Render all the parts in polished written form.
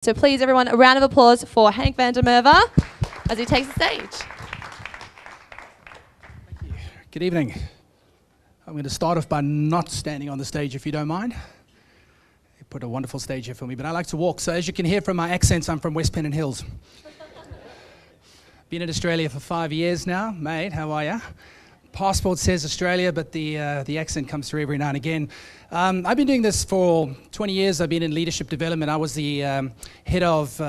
So please, everyone, a round of applause for Hank van der Merwe as he takes the stage. Thank you. Good evening. I'm going to start off by not standing on the stage, if you don't mind. You put a wonderful stage here for me, but I like to walk. So as you can hear from my accents, I'm from West Pennant Hills. Been in Australia for 5 years now. Mate, how are you? Passport says Australia, but the accent comes through every now and again. I've been doing this for 20 years. I've been in leadership development. I was the head of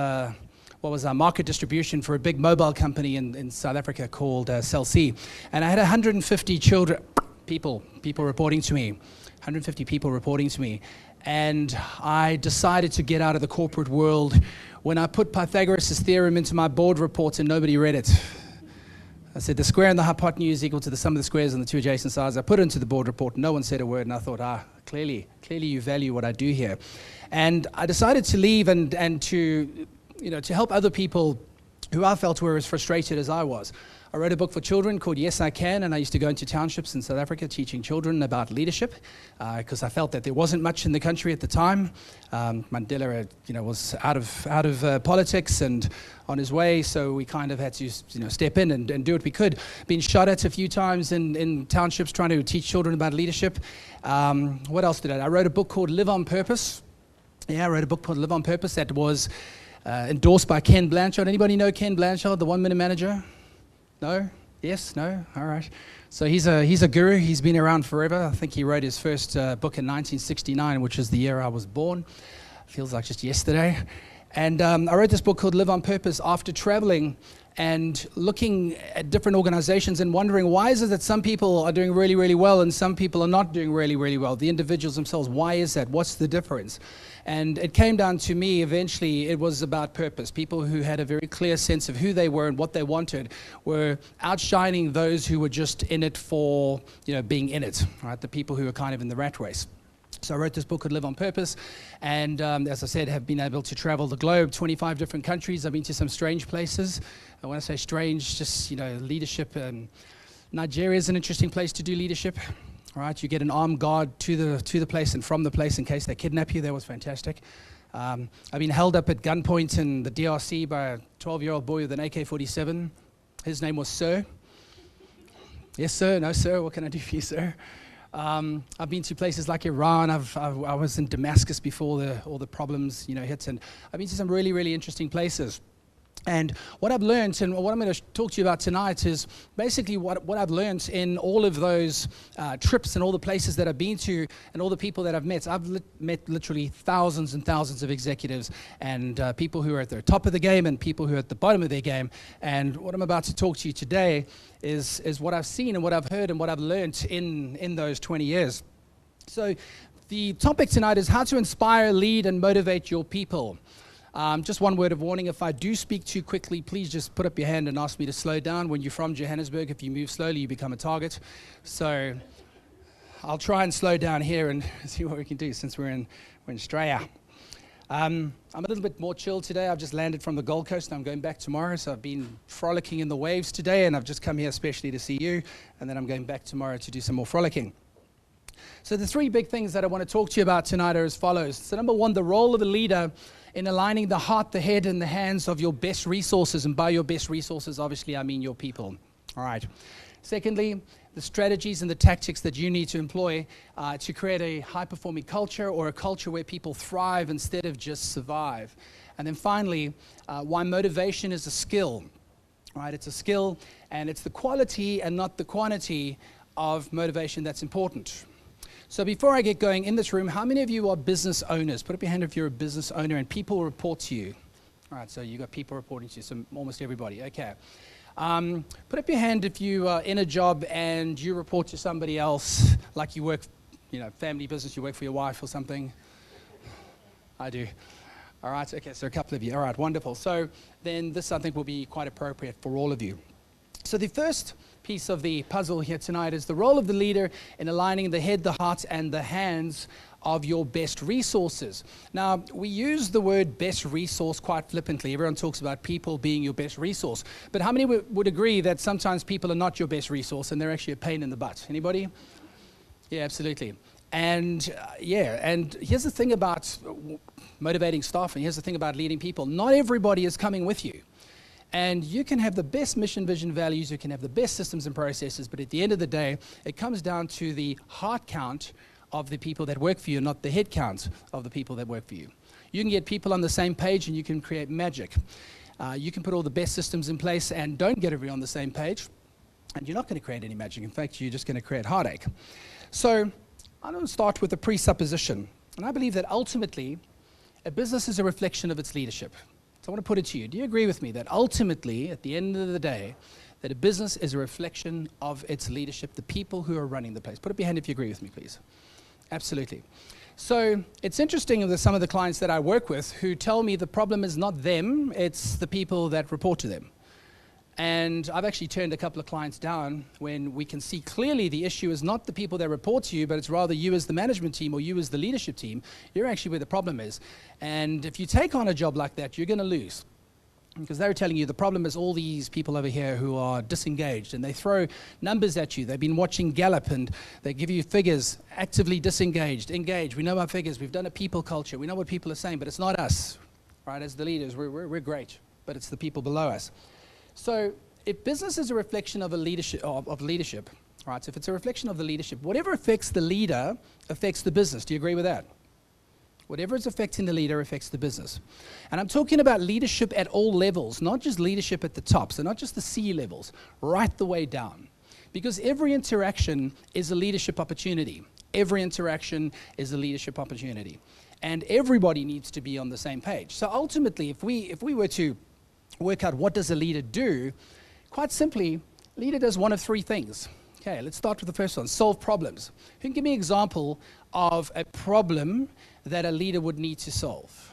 market distribution for a big mobile company in South Africa called Cell C. And I had 150 people reporting to me, 150 people reporting to me. And I decided to get out of the corporate world when I put Pythagoras' theorem into my board reports and nobody read it. I said the square and the hypotenuse is equal to the sum of the squares on the two adjacent sides. I put it into the board report. No one said a word, and I thought, clearly you value what I do here. And I decided to leave and to help other people who I felt were as frustrated as I was. I wrote a book for children called Yes, I Can, and I used to go into townships in South Africa teaching children about leadership because I felt that there wasn't much in the country at the time. Mandela, was out of politics and on his way, so we kind of had to, step in and do what we could. Been shot at a few times in townships trying to teach children about leadership. What else did I wrote a book called Live on Purpose. Yeah, I wrote a book called Live on Purpose that was endorsed by Ken Blanchard. Anybody know Ken Blanchard, the 1 Minute Manager? No? Yes? No? All right. So he's a guru. He's been around forever. I think he wrote his first book in 1969, which is the year I was born. Feels like just yesterday. And I wrote this book called Live on Purpose after traveling and looking at different organizations and wondering why is it that some people are doing really, really well and some people are not doing really, really well? The individuals themselves, why is that? What's the difference? And it came down to me, eventually, it was about purpose. People who had a very clear sense of who they were and what they wanted were outshining those who were just in it for, being in it, right? The people who were kind of in the rat race. So I wrote this book called Live on Purpose, and as I said, have been able to travel the globe, 25 different countries. I've been to some strange places. I want to say strange, just, leadership. Nigeria is an interesting place to do leadership. All right, you get an armed guard to the place and from the place in case they kidnap you. That was fantastic. I've been held up at gunpoint in the DRC by a 12-year-old boy with an AK-47. His name was Sir. Yes, sir. No, sir. What can I do for you, sir? I've been to places like Iran. I was in Damascus before all the problems hit, and I've been to some really, really interesting places. And what I've learned and what I'm going to talk to you about tonight is basically what I've learned in all of those trips and all the places that I've been to and all the people that I've met. I've met literally thousands and thousands of executives and people who are at the top of the game and people who are at the bottom of their game. And what I'm about to talk to you today is what I've seen and what I've heard and what I've learned in those 20 years. So the topic tonight is how to inspire, lead, and motivate your people. Just one word of warning, if I do speak too quickly, please just put up your hand and ask me to slow down. When you're from Johannesburg, if you move slowly, you become a target. So I'll try and slow down here and see what we can do since we're in Australia. I'm a little bit more chill today. I've just landed from the Gold Coast and I'm going back tomorrow. So I've been frolicking in the waves today and I've just come here especially to see you. And then I'm going back tomorrow to do some more frolicking. So the three big things that I want to talk to you about tonight are as follows. So number one, the role of the leader in aligning the heart, the head, and the hands of your best resources. And by your best resources, obviously, I mean your people. All right. Secondly, the strategies and the tactics that you need to employ to create a high-performing culture or a culture where people thrive instead of just survive. And then finally, why motivation is a skill. All right, it's a skill, and it's the quality and not the quantity of motivation that's important. So before I get going in this room, how many of you are business owners? Put up your hand if you're a business owner and people report to you. All right, so you got people reporting to you, so almost everybody. Okay. Put up your hand if you are in a job and you report to somebody else, like you work, family business, you work for your wife or something. I do. All right, okay, so a couple of you. All right, wonderful. So then this, I think, will be quite appropriate for all of you. So the first piece of the puzzle here tonight is the role of the leader in aligning the head, the heart, and the hands of your best resources. Now, we use the word best resource quite flippantly. Everyone talks about people being your best resource. But how many would agree that sometimes people are not your best resource and they're actually a pain in the butt? Anybody? Yeah, absolutely. And and here's the thing about motivating staff. And here's the thing about leading people. Not everybody is coming with you. And you can have the best mission, vision, values, you can have the best systems and processes, but at the end of the day, it comes down to the heart count of the people that work for you, not the head count of the people that work for you. You can get people on the same page and you can create magic. You can put all the best systems in place and don't get everyone on the same page, and you're not going to create any magic. In fact, you're just going to create heartache. So I'm going to start with a presupposition. And I believe that ultimately, a business is a reflection of its leadership. So I want to put it to you. Do you agree with me that ultimately, at the end of the day, that a business is a reflection of its leadership, the people who are running the place? Put up your hand if you agree with me, please. Absolutely. So it's interesting with some of the clients that I work with who tell me the problem is not them, it's the people that report to them. And I've actually turned a couple of clients down when we can see clearly the issue is not the people that report to you, but it's rather you as the management team or you as the leadership team. You're actually where the problem is. And if you take on a job like that, you're going to lose. Because they're telling you the problem is all these people over here who are disengaged, and they throw numbers at you. They've been watching Gallup and they give you figures, actively disengaged, engaged. We know our figures. We've done a people culture. We know what people are saying, but it's not us, right? As the leaders, we're great, but it's the people below us. So if business is a reflection of leadership, right? So if it's a reflection of the leadership, whatever affects the leader affects the business. Do you agree with that? Whatever is affecting the leader affects the business. And I'm talking about leadership at all levels, not just leadership at the top, so not just the C levels, right the way down. Because every interaction is a leadership opportunity. Every interaction is a leadership opportunity. And everybody needs to be on the same page. So ultimately, if we were to work out what does a leader do, quite simply, leader does one of three things. Okay, let's start with the first one, solve problems. Who can give me an example of a problem that a leader would need to solve?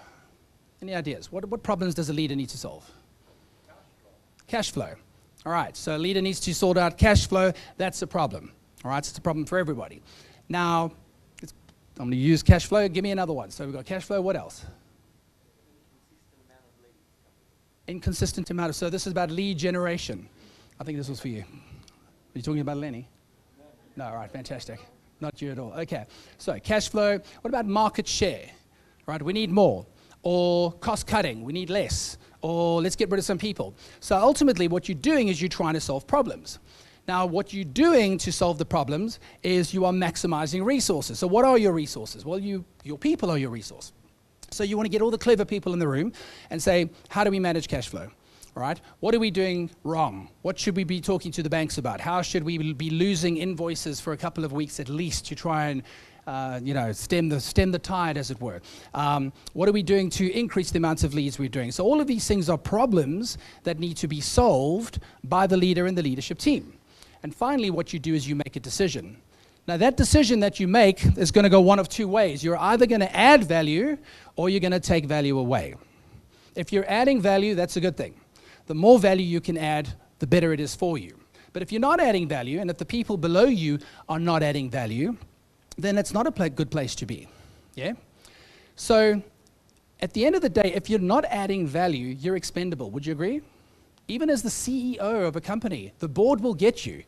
Any ideas? What problems does a leader need to solve? Cash flow. All right, so a leader needs to sort out cash flow. That's a problem. All right, so it's a problem for everybody. Now, I'm going to use cash flow. Give me another one. So we've got cash flow. What else? Inconsistent amount of, so this is about lead generation. I think this was for you. Are you talking about Lenny? No, all right, fantastic. Not you at all. Okay, so cash flow. What about market share? Right, we need more. Or cost cutting, we need less. Or let's get rid of some people. So ultimately what you're doing is you're trying to solve problems. Now what you're doing to solve the problems is you are maximizing resources. So what are your resources? Well, your people are your resource. So you want to get all the clever people in the room and say, how do we manage cash flow? All right? What are we doing wrong? What should we be talking to the banks about? How should we be losing invoices for a couple of weeks at least to try and stem the tide, as it were? What are we doing to increase the amounts of leads we're doing? So all of these things are problems that need to be solved by the leader and the leadership team. And finally, what you do is you make a decision. Now, that decision that you make is going to go one of two ways. You're either going to add value or you're going to take value away. If you're adding value, that's a good thing. The more value you can add, the better it is for you. But if you're not adding value, and if the people below you are not adding value, then it's not a good place to be. Yeah? So, at the end of the day, if you're not adding value, you're expendable. Would you agree? Even as the CEO of a company, the board will get you.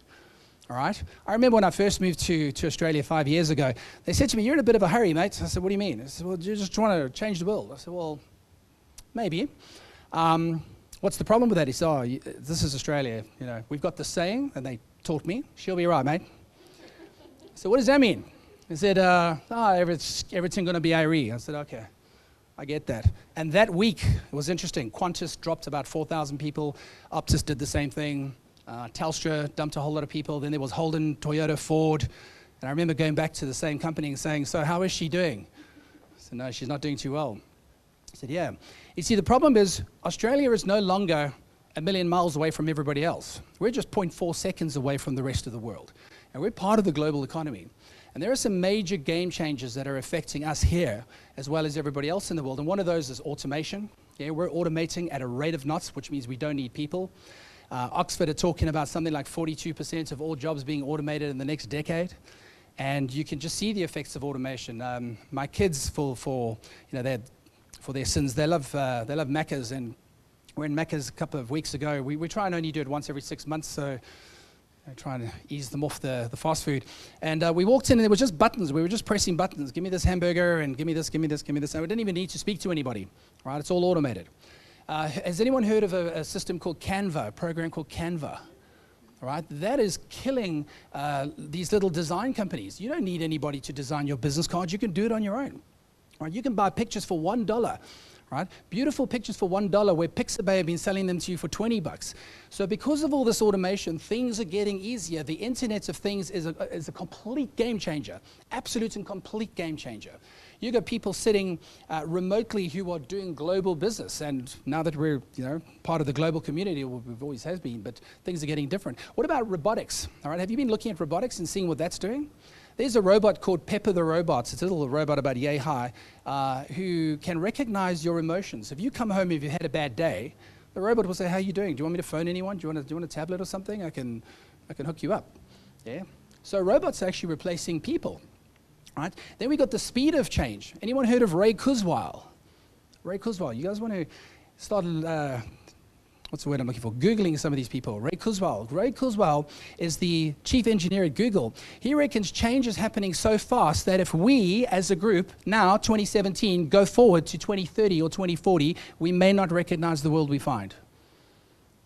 All right. I remember when I first moved to Australia 5 years ago, they said to me, "You're in a bit of a hurry, mate." I said, "What do you mean?" I said, "Well, you're just trying to change the world." I said, "Well, maybe. What's the problem with that?" He said, "Oh, this is Australia. You know, we've got the saying," and they taught me, "She'll be right, mate." So what does that mean? He said, everything going to be Irie. I said, "Okay, I get that." And that week, it was interesting. Qantas dropped about 4,000 people. Optus did the same thing. Telstra dumped a whole lot of people. Then there was Holden, Toyota, Ford. And I remember going back to the same company and saying, "So how is she doing?" I said, "No, she's not doing too well." I said, "Yeah." You see, the problem is Australia is no longer a million miles away from everybody else. We're just 0.4 seconds away from the rest of the world. And we're part of the global economy. And there are some major game changers that are affecting us here as well as everybody else in the world. And one of those is automation. Yeah, we're automating at a rate of knots, which means we don't need people. Oxford are talking about something like 42% of all jobs being automated in the next decade. And you can just see the effects of automation. My kids, for their sins, they love Macca's. And we're in Macca's a couple of weeks ago. We try and only do it once every 6 months. So trying to ease them off the fast food. And we walked in and there was just buttons. We were just pressing buttons. Give me this hamburger and give me this, give me this, give me this. And we didn't even need to speak to anybody, right? It's all automated. Has anyone heard of a system called Canva, a program called Canva? Right? That is killing these little design companies. You don't need anybody to design your business cards. You can do it on your own. Right? You can buy pictures for $1. Right? Beautiful pictures for $1 where Pixabay have been selling them to you for $20. So because of all this automation, things are getting easier. The Internet of Things is a complete game changer, absolute and complete game changer. You got people sitting remotely who are doing global business, and now that we're part of the global community, well, we've always has been, but things are getting different. What about robotics? All right, have you been looking at robotics and seeing what that's doing? There's a robot called Pepper the Robot. It's a little robot about yay high who can recognize your emotions. If you come home, if you had a bad day, the robot will say, "How are you doing? Do you want me to phone anyone? Do you want a tablet or something? I can hook you up." Yeah. So robots are actually replacing people. Right? Then we got the speed of change. Anyone heard of Ray Kurzweil? Ray Kurzweil. You guys want to start? What's the word I'm looking for? Googling some of these people. Ray Kurzweil. Ray Kurzweil is the chief engineer at Google. He reckons change is happening so fast that if we, as a group, now, 2017, go forward to 2030 or 2040, we may not recognize the world we find.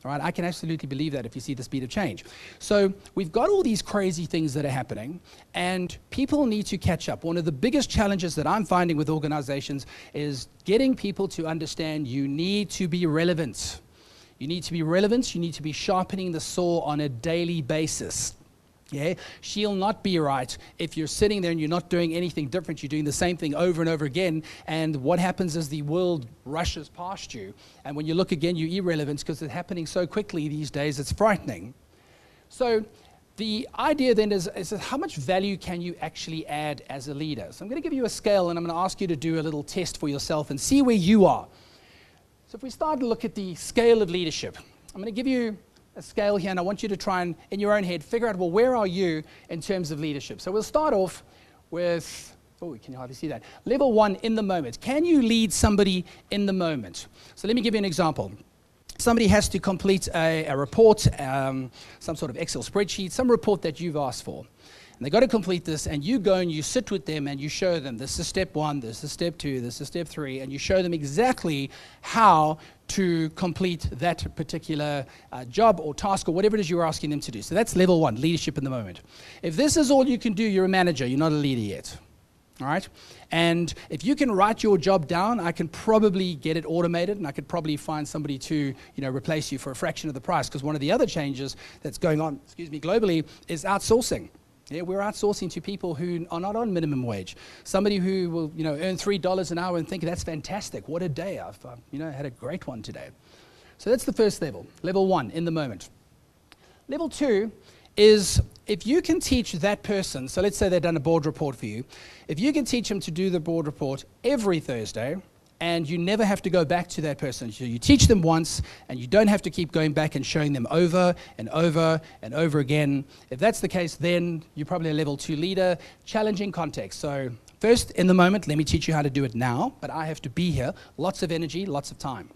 All right? I can absolutely believe that if you see the speed of change. So we've got all these crazy things that are happening, and people need to catch up. One of the biggest challenges that I'm finding with organizations is getting people to understand you need to be relevant. You need to be relevant. You need to be sharpening the saw on a daily basis. Yeah? She'll not be right if you're sitting there and you're not doing anything different. You're doing the same thing over and over again. And what happens is the world rushes past you. And when you look again, you're irrelevant because it's happening so quickly these days, it's frightening. So the idea then is how much value can you actually add as a leader? So I'm going to give you a scale, and I'm going to ask you to do a little test for yourself and see where you are. So if we start to look at the scale of leadership, I'm going to give you a scale here, and I want you to try and, in your own head, figure out, well, where are you in terms of leadership? So we'll start off with, oh, can you hardly see that? Level 1, in the moment. Can you lead somebody in the moment? So let me give you an example. Somebody has to complete a report, some sort of Excel spreadsheet, some report that you've asked for. And they've got to complete this, and you go and you sit with them and you show them, this is step 1, this is step 2, this is step 3, and you show them exactly how to complete that particular job or task or whatever it is you're asking them to do. So that's level 1, leadership in the moment. If this is all you can do, you're a manager, you're not a leader yet. All right? And if you can write your job down, I can probably get it automated, and I could probably find somebody to replace you for a fraction of the price, because one of the other changes that's going on, globally, is outsourcing. Yeah, we're outsourcing to people who are not on minimum wage. Somebody who will, earn $3 an hour and think that's fantastic. What a day! I've, had a great one today. So that's the first level. Level 1, in the moment. Level 2 is if you can teach that person. So let's say they've done a board report for you. If you can teach them to do the board report every Thursday, and you never have to go back to that person. So you teach them once, and you don't have to keep going back and showing them over and over and over again. If that's the case, then you're probably a level 2 leader. Challenging context. So first, in the moment, let me teach you how to do it now, but I have to be here. Lots of energy, lots of time.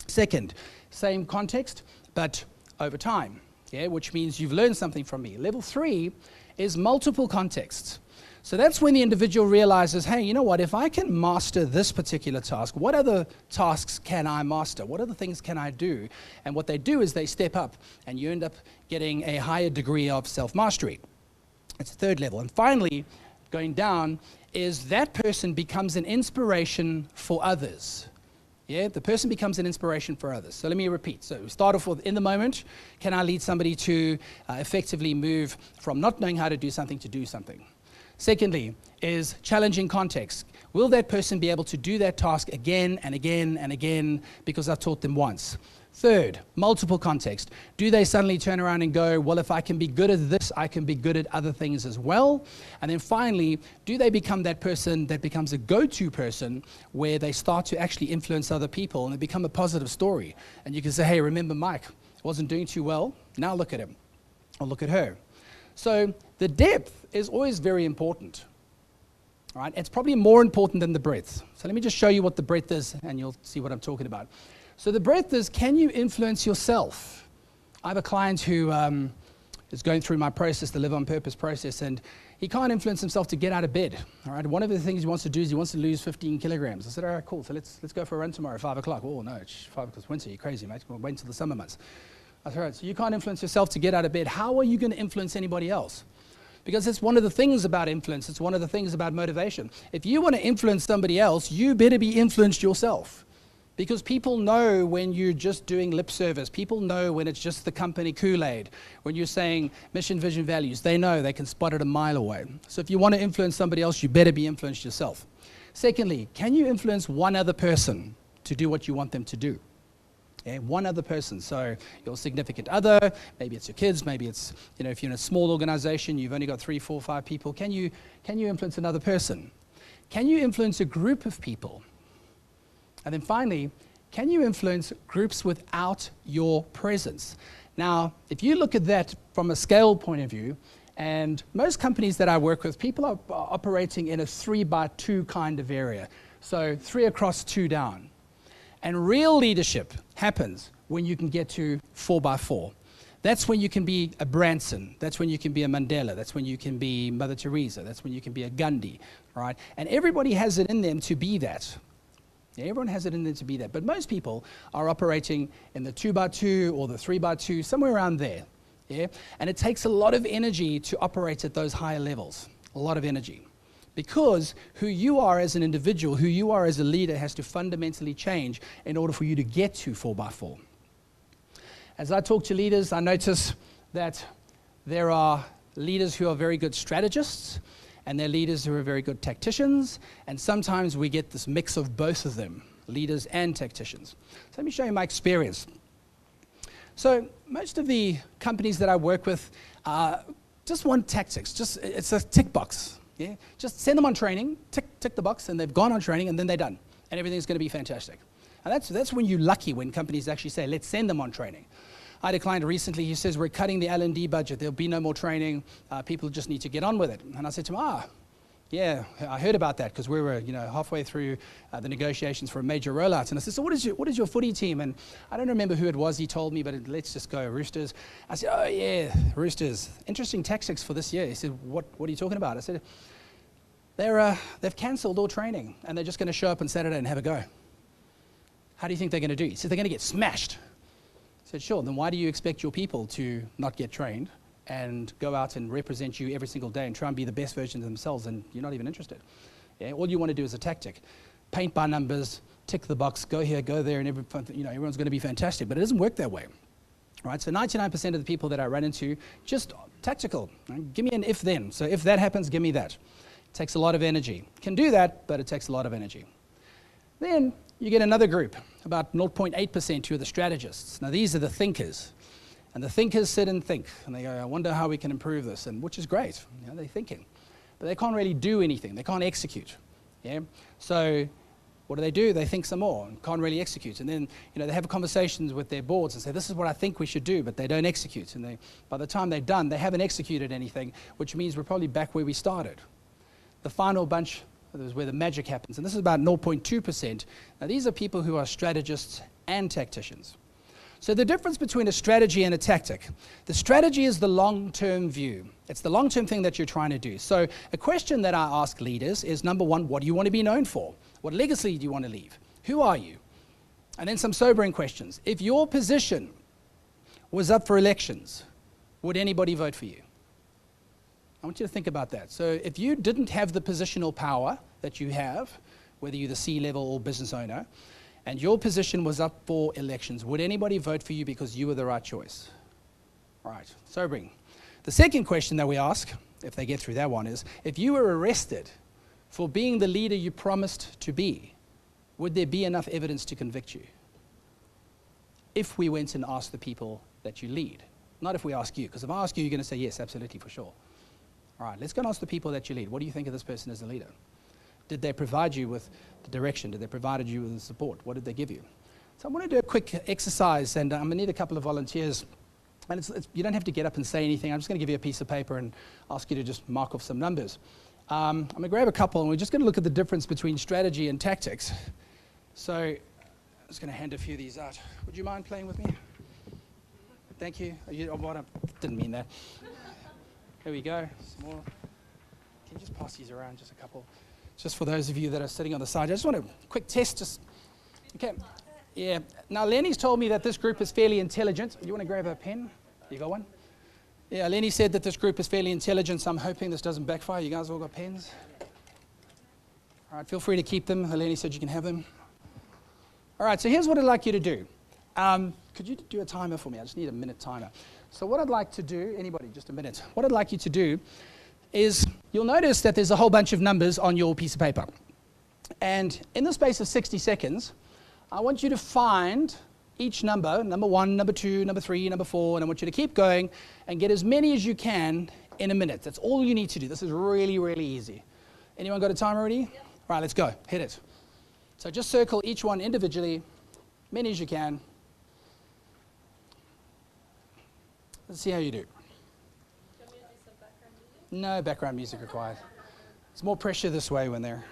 Second, same context, but over time, which means you've learned something from me. Level 3 is multiple contexts. So that's when the individual realizes, hey, you know what, if I can master this particular task, what other tasks can I master? What other things can I do? And what they do is they step up, and you end up getting a higher degree of self-mastery. It's the third level. And finally, going down, is that person becomes an inspiration for others. Yeah, the person becomes an inspiration for others. So let me repeat. So we start off with, in the moment, can I lead somebody to effectively move from not knowing how to do something to do something? Secondly, is challenging context. Will that person be able to do that task again and again and again because I've taught them once? Third, multiple context. Do they suddenly turn around and go, well, if I can be good at this, I can be good at other things as well? And then finally, do they become that person that becomes a go-to person where they start to actually influence other people and they become a positive story? And you can say, hey, remember Mike wasn't doing too well? Now look at him, or look at her. So the depth is always very important. All right? It's probably more important than the breadth. So let me just show you what the breadth is, and you'll see what I'm talking about. So the breadth is, can you influence yourself? I have a client who is going through my process, the Live on Purpose process, and he can't influence himself to get out of bed. All right, one of the things he wants to do is he wants to lose 15 kilograms. I said, all right, cool. So let's go for a run tomorrow at 5 o'clock. Oh no, it's 5 o'clock. It's winter. You're crazy, mate. We'll wait until the summer months. I said, all right. So you can't influence yourself to get out of bed. How are you going to influence anybody else? Because it's one of the things about influence. It's one of the things about motivation. If you want to influence somebody else, you better be influenced yourself. Because people know when you're just doing lip service. People know when it's just the company Kool-Aid. When you're saying mission, vision, values, they know. They can spot it a mile away. So if you want to influence somebody else, you better be influenced yourself. Secondly, can you influence one other person to do what you want them to do? Yeah, one other person. So your significant other, maybe it's your kids, maybe it's, if you're in a small organization, you've only got 3, 4, 5 people. Can you influence another person? Can you influence a group of people? And then finally, can you influence groups without your presence? Now, if you look at that from a scale point of view, and most companies that I work with, people are operating in a 3x2 kind of area. So 3 across, 2 down. And real leadership happens when you can get to 4x4. That's when you can be a Branson. That's when you can be a Mandela. That's when you can be Mother Teresa. That's when you can be a Gandhi, right? And everybody has it in them to be that. Yeah, everyone has it in there to be that. But most people are operating in the 2x2 or the 3x2, somewhere around there. Yeah? And it takes a lot of energy to operate at those higher levels. A lot of energy. Because who you are as an individual, who you are as a leader has to fundamentally change in order for you to get to 4x4. As I talk to leaders, I notice that there are leaders who are very good strategists, and they're leaders who are very good tacticians, and sometimes we get this mix of both of them, leaders and tacticians. So let me show you my experience. So most of the companies that I work with just want tactics. It's a tick box. Yeah? Just send them on training, tick the box, and they've gone on training, and then they're done, and everything's going to be fantastic. And that's when you're lucky, when companies actually say, let's send them on training. I had a client recently, he says, we're cutting the L&D budget. There'll be no more training. People just need to get on with it. And I said to him, yeah, I heard about that because we were, halfway through the negotiations for a major rollout. And I said, so what is your footy team? And I don't remember who it was he told me, but let's just go Roosters. I said, oh yeah, Roosters. Interesting tactics for this year. He said, what are you talking about? I said, they've cancelled all training and they're just going to show up on Saturday and have a go. How do you think they're going to do? He said, they're going to get smashed. I said, sure, then why do you expect your people to not get trained and go out and represent you every single day and try and be the best version of themselves, and you're not even interested? Yeah? All you want to do is a tactic. Paint by numbers, tick the box, go here, go there, and everyone's going to be fantastic. But it doesn't work that way. Right? So 99% of the people that I run into, just tactical. Right? Give me an if-then. So if that happens, give me that. It takes a lot of energy. Can do that, but it takes a lot of energy. Then you get another group, about 0.8% who are the strategists. Now these are the thinkers. And the thinkers sit and think. And they go, I wonder how we can improve this. And which is great. They're thinking. But they can't really do anything. They can't execute. Yeah? So what do? They think some more and can't really execute. And then they have conversations with their boards and say, this is what I think we should do, but they don't execute. And by the time they're done, they haven't executed anything, which means we're probably back where we started. The final bunch is where the magic happens. And this is about 0.2%. Now, these are people who are strategists and tacticians. So the difference between a strategy and a tactic. The strategy is the long-term view. It's the long-term thing that you're trying to do. So a question that I ask leaders is, number one, what do you want to be known for? What legacy do you want to leave? Who are you? And then some sobering questions. If your position was up for elections, would anybody vote for you? I want you to think about that. So if you didn't have the positional power that you have, whether you're the C-level or business owner, and your position was up for elections, would anybody vote for you because you were the right choice? Right, sobering. The second question that we ask, if they get through that one, is, if you were arrested for being the leader you promised to be, would there be enough evidence to convict you? If we went and asked the people that you lead. Not if we ask you, because if I ask you, you're going to say, yes, absolutely, for sure. All right, let's go and ask the people that you lead. What do you think of this person as a leader? Did they provide you with the direction? Did they provide you with the support? What did they give you? So I want to do a quick exercise, and I'm going to need a couple of volunteers. And you don't have to get up and say anything. I'm just going to give you a piece of paper and ask you to just mark off some numbers. I'm going to grab a couple, and we're just going to look at the difference between strategy and tactics. So I'm just going to hand a few of these out. Would you mind playing with me? Thank you. Didn't mean that. There we go. Some more. Can you just pass these around, just a couple? Just for those of you that are sitting on the side. I just want a quick test. Okay. Yeah. Now, Lenny's told me that this group is fairly intelligent. You want to grab a pen? You got one? Yeah, Lenny said that this group is fairly intelligent, so I'm hoping this doesn't backfire. You guys all got pens? All right, feel free to keep them. Lenny said you can have them. All right, so here's what I'd like you to do. Could you do a timer for me? I just need a minute timer. So what I'd like to do, anybody, just a minute. What I'd like you to do is you'll notice that there's a whole bunch of numbers on your piece of paper. And in the space of 60 seconds, I want you to find each number, number 1, number 2, number 3, number 4, and I want you to keep going and get as many as you can in a minute. That's all you need to do. This is really, really easy. Anyone got a timer already? Yep. Right, let's go. Hit it. So just circle each one individually, many as you can. Let's see how you do. Can we do some background music? No background music required. It's more pressure this way when they're...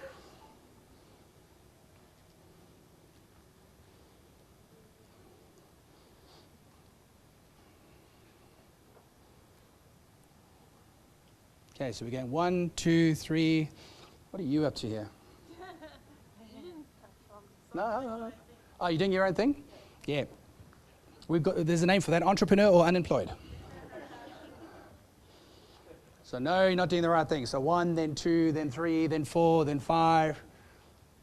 Okay, so we're going 1, 2, 3. What are you up to here? No. Oh, you're doing your own thing? Yeah. There's a name for that, entrepreneur or unemployed. So no, you're not doing the right thing. So 1, then 2, then 3, then 4, then 5.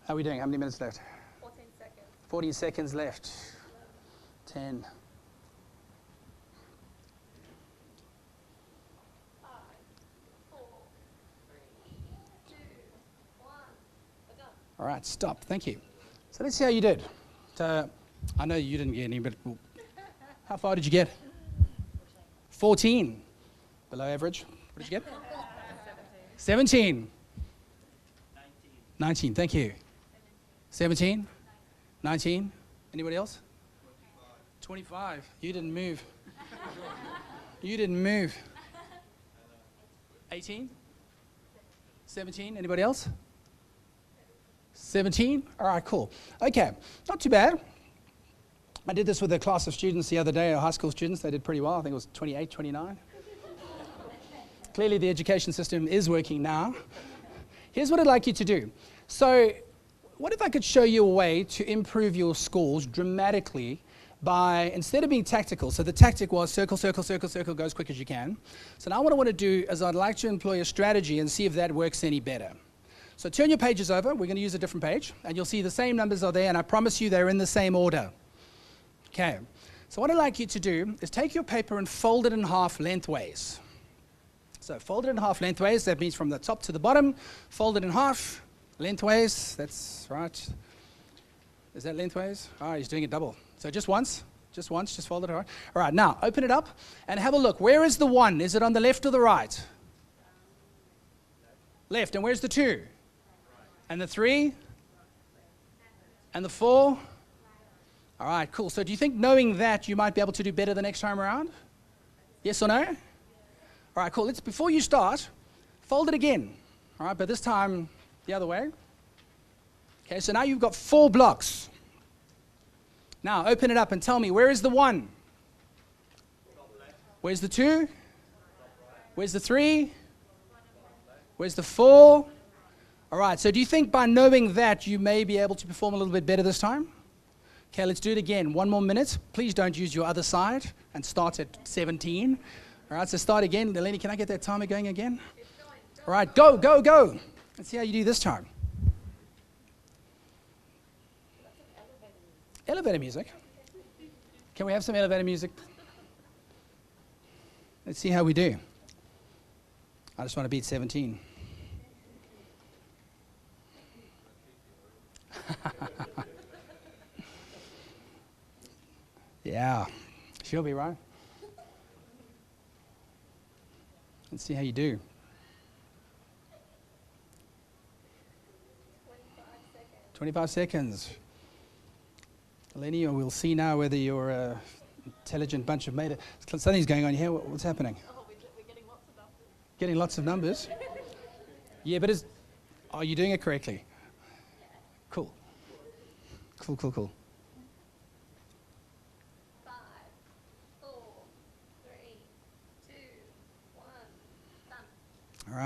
How are we doing? How many minutes left? 14 seconds. 14 seconds left. 10. 5, 4, 3, 2, 1. We're done. All right, stop. Thank you. So let's see how you did. So I know you didn't get any, but how far did you get? 14. Below average. What did you get? 17. 19. Thank you. 17. 19. Anybody else? 25. You didn't move. You didn't move. 18. 17. Anybody else? 17? All right, cool. Okay, not too bad. I did this with a class of students the other day, high school students. They did pretty well. I think it was 28, 29. Clearly, the education system is working now. Here's what I'd like you to do. So, what if I could show you a way to improve your scores dramatically by, instead of being tactical, so the tactic was circle, circle, circle, circle, go as quick as you can. So now what I want to do is I'd like to employ a strategy and see if that works any better. So turn your pages over. We're going to use a different page, and you'll see the same numbers are there, and I promise you they're in the same order. Okay. So what I'd like you to do is take your paper and fold it in half lengthways. So fold it in half lengthways. That means from the top to the bottom. Fold it in half lengthways. That's right. Is that lengthways? Oh, he's doing it double. So just once. Just fold it. All right, now open it up and have a look. Where is the 1? Is it on the left or the right? Left. And where's the 2? And the 3? And the 4? All right, cool. So do you think knowing that you might be able to do better the next time around? Yes or no? All right, cool. Before you start, fold it again. All right, but this time the other way. Okay, so now you've got 4 blocks. Now open it up and tell me, where is the 1? Where's the 2? Where's the 3? Where's the 4? All right, so do you think by knowing that you may be able to perform a little bit better this time? Okay, let's do it again. 1 more minute. Please don't use your other side and start at 17. All right, so start again. Delaney, can I get that timer going again? All right, go, go, go. Let's see how you do this time. Elevator music. Can we have some elevator music? Let's see how we do. I just want to beat 17. Yeah, she'll be right. Let's see how you do. 25 seconds. Lenny, we'll see now whether you're an intelligent bunch of made it. Something's going on here. What's happening? Oh, we're getting lots of numbers. Getting lots of numbers? Yeah, but are you doing it correctly? Cool. Cool, cool, cool. 5, 4,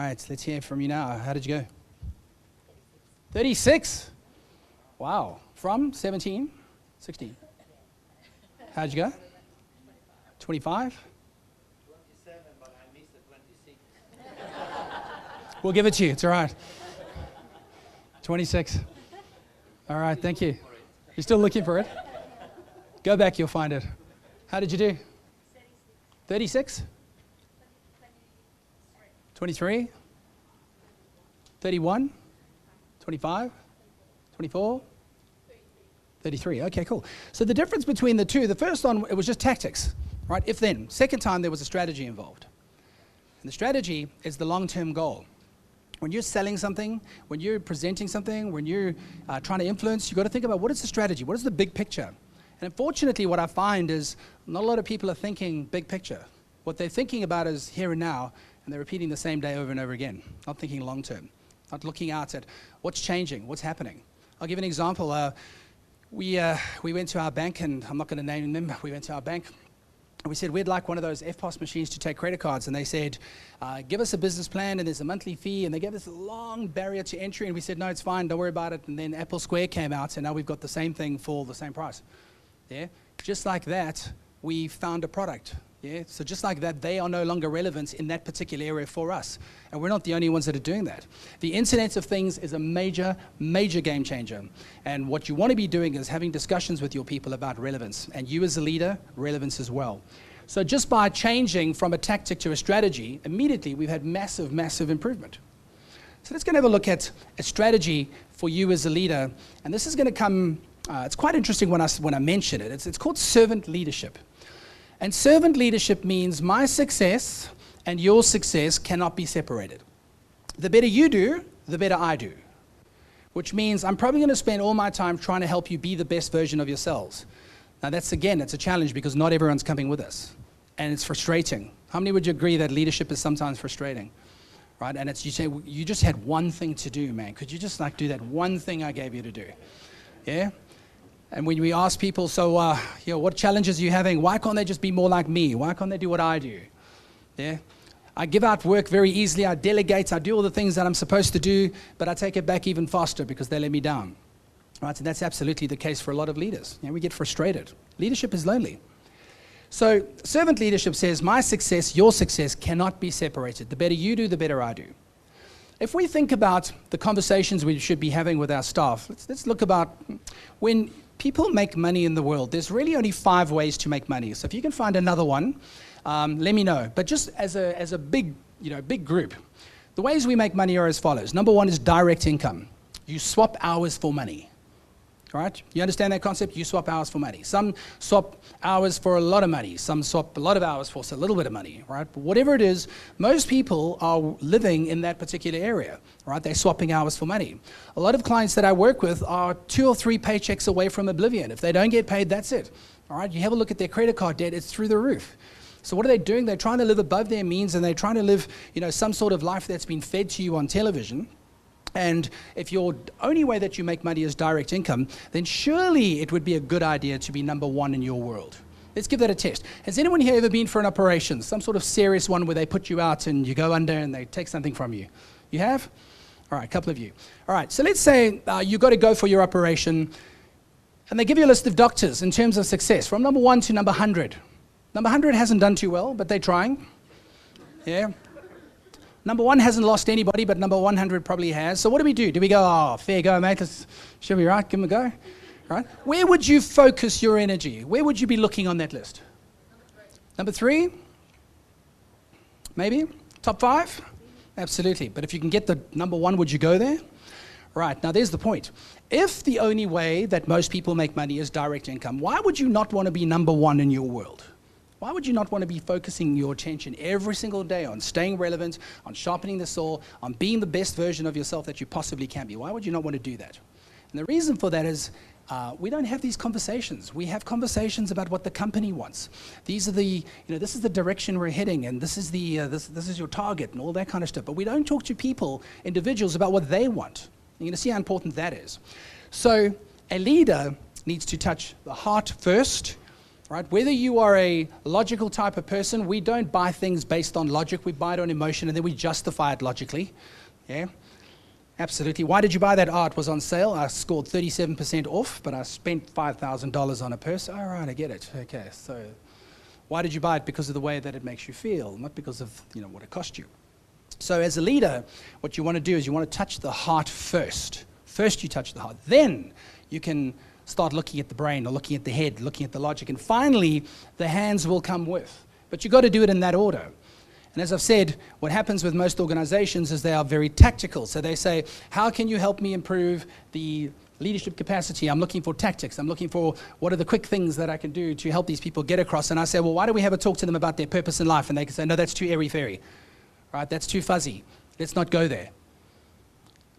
right, let's hear from you now. How did you go? 36? Wow. From 17? 16? How'd you go? 25? 27, but I missed the 26. We'll give it to you. It's all right. 26. All right, thank you. You're still looking for it? Go back, you'll find it. How did you do? 36? 23? 31? 25? 24? 33. Okay, cool. So the difference between the two, the first one, it was just tactics, right? If then. Second time, there was a strategy involved. And the strategy is the long-term goal. When you're selling something, when you're presenting something, when you're trying to influence, you've got to think about what is the strategy? What is the big picture? And unfortunately, what I find is not a lot of people are thinking big picture. What they're thinking about is here and now, and they're repeating the same day over and over again, not thinking long-term, not looking out at what's changing, what's happening. I'll give an example. We went to our bank, and I'm not going to name them, we went to our bank, and we said we'd like one of those FPOS machines to take credit cards, and they said, give us a business plan, and there's a monthly fee, and they gave us a long barrier to entry, and we said, no, it's fine, don't worry about it, and then Apple Square came out, and now we've got the same thing for the same price. Yeah? Just like that, we found a product. Yeah? So just like that, they are no longer relevant in that particular area for us. And we're not the only ones that are doing that. The Internet of Things is a major, major game changer. And what you want to be doing is having discussions with your people about relevance. And you as a leader, relevance as well. So just by changing from a tactic to a strategy, immediately we've had massive, massive improvement. So let's go and have a look at a strategy for you as a leader. And this is going to come, it's quite interesting when I mention it. It's called servant leadership. And servant leadership means my success and your success cannot be separated. The better you do, the better I do. Which means I'm probably going to spend all my time trying to help you be the best version of yourselves. Now that's, again, it's a challenge because not everyone's coming with us. And it's frustrating. How many would you agree that leadership is sometimes frustrating? Right? And it's, you say, you just had one thing to do, man. Could you just do that one thing I gave you to do? Yeah? And when we ask people, so, what challenges are you having? Why can't they just be more like me? Why can't they do what I do? Yeah? I give out work very easily. I delegate. I do all the things that I'm supposed to do, but I take it back even faster because they let me down. Right? And that's absolutely the case for a lot of leaders. We get frustrated. Leadership is lonely. So servant leadership says, my success, your success cannot be separated. The better you do, the better I do. If we think about the conversations we should be having with our staff, let's look about when people make money in the world, there's really only 5 ways to make money. So if you can find another one, let me know. But just as a big group, the ways we make money are as follows. Number 1 is direct income. You swap hours for money. All right? You understand that concept? You swap hours for money. Some swap hours for a lot of money. Some swap a lot of hours for a little bit of money. Right? But whatever it is, most people are living in that particular area. Right? They're swapping hours for money. A lot of clients that I work with are 2 or 3 paychecks away from oblivion. If they don't get paid, that's it. All right? You have a look at their credit card debt, it's through the roof. So what are they doing? They're trying to live above their means, and they're trying to live, some sort of life that's been fed to you on television. And if your only way that you make money is direct income, then surely it would be a good idea to be number 1 in your world. Let's give that a test. Has anyone here ever been for an operation, some sort of serious one where they put you out and you go under and they take something from you? You have? All right, a couple of you. All right, so let's say you've got to go for your operation, and they give you a list of doctors in terms of success, from number 1 to number 100. Number 100 hasn't done too well, but they're trying. Yeah. Number 1 hasn't lost anybody, but number 100 probably has. So what do? Do we go, oh, fair go, mate, should we, right, give them a go? Right? Where would you focus your energy? Where would you be looking on that list? Number 3? Maybe? Top 5? Absolutely. But if you can get the number 1, would you go there? Right, now there's the point. If the only way that most people make money is direct income, why would you not want to be number 1 in your world? Why would you not want to be focusing your attention every single day on staying relevant, on sharpening the saw, on being the best version of yourself that you possibly can be? Why would you not want to do that? And the reason for that is we don't have these conversations. We have conversations about what the company wants. These are this is the direction we're heading, and this is this is your target, and all that kind of stuff. But we don't talk to people, individuals, about what they want. You're going to see how important that is. So a leader needs to touch the heart first, right? Whether you are a logical type of person, we don't buy things based on logic. We buy it on emotion, and then we justify it logically. Yeah, absolutely. Why did you buy that? Oh, it was on sale. I scored 37% off, but I spent $5,000 on a purse. All right, I get it. Okay, so why did you buy it? Because of the way that it makes you feel, not because of what it cost you. So as a leader, what you want to do is you want to touch the heart first. First you touch the heart. Then you can start looking at the brain or looking at the head, looking at the logic. And finally, the hands will come with. But you've got to do it in that order. And as I've said, what happens with most organizations is they are very tactical. So they say, how can you help me improve the leadership capacity? I'm looking for tactics. I'm looking for what are the quick things that I can do to help these people get across. And I say, well, why don't we have a talk to them about their purpose in life? And they can say, no, that's too airy-fairy. Right? That's too fuzzy. Let's not go there.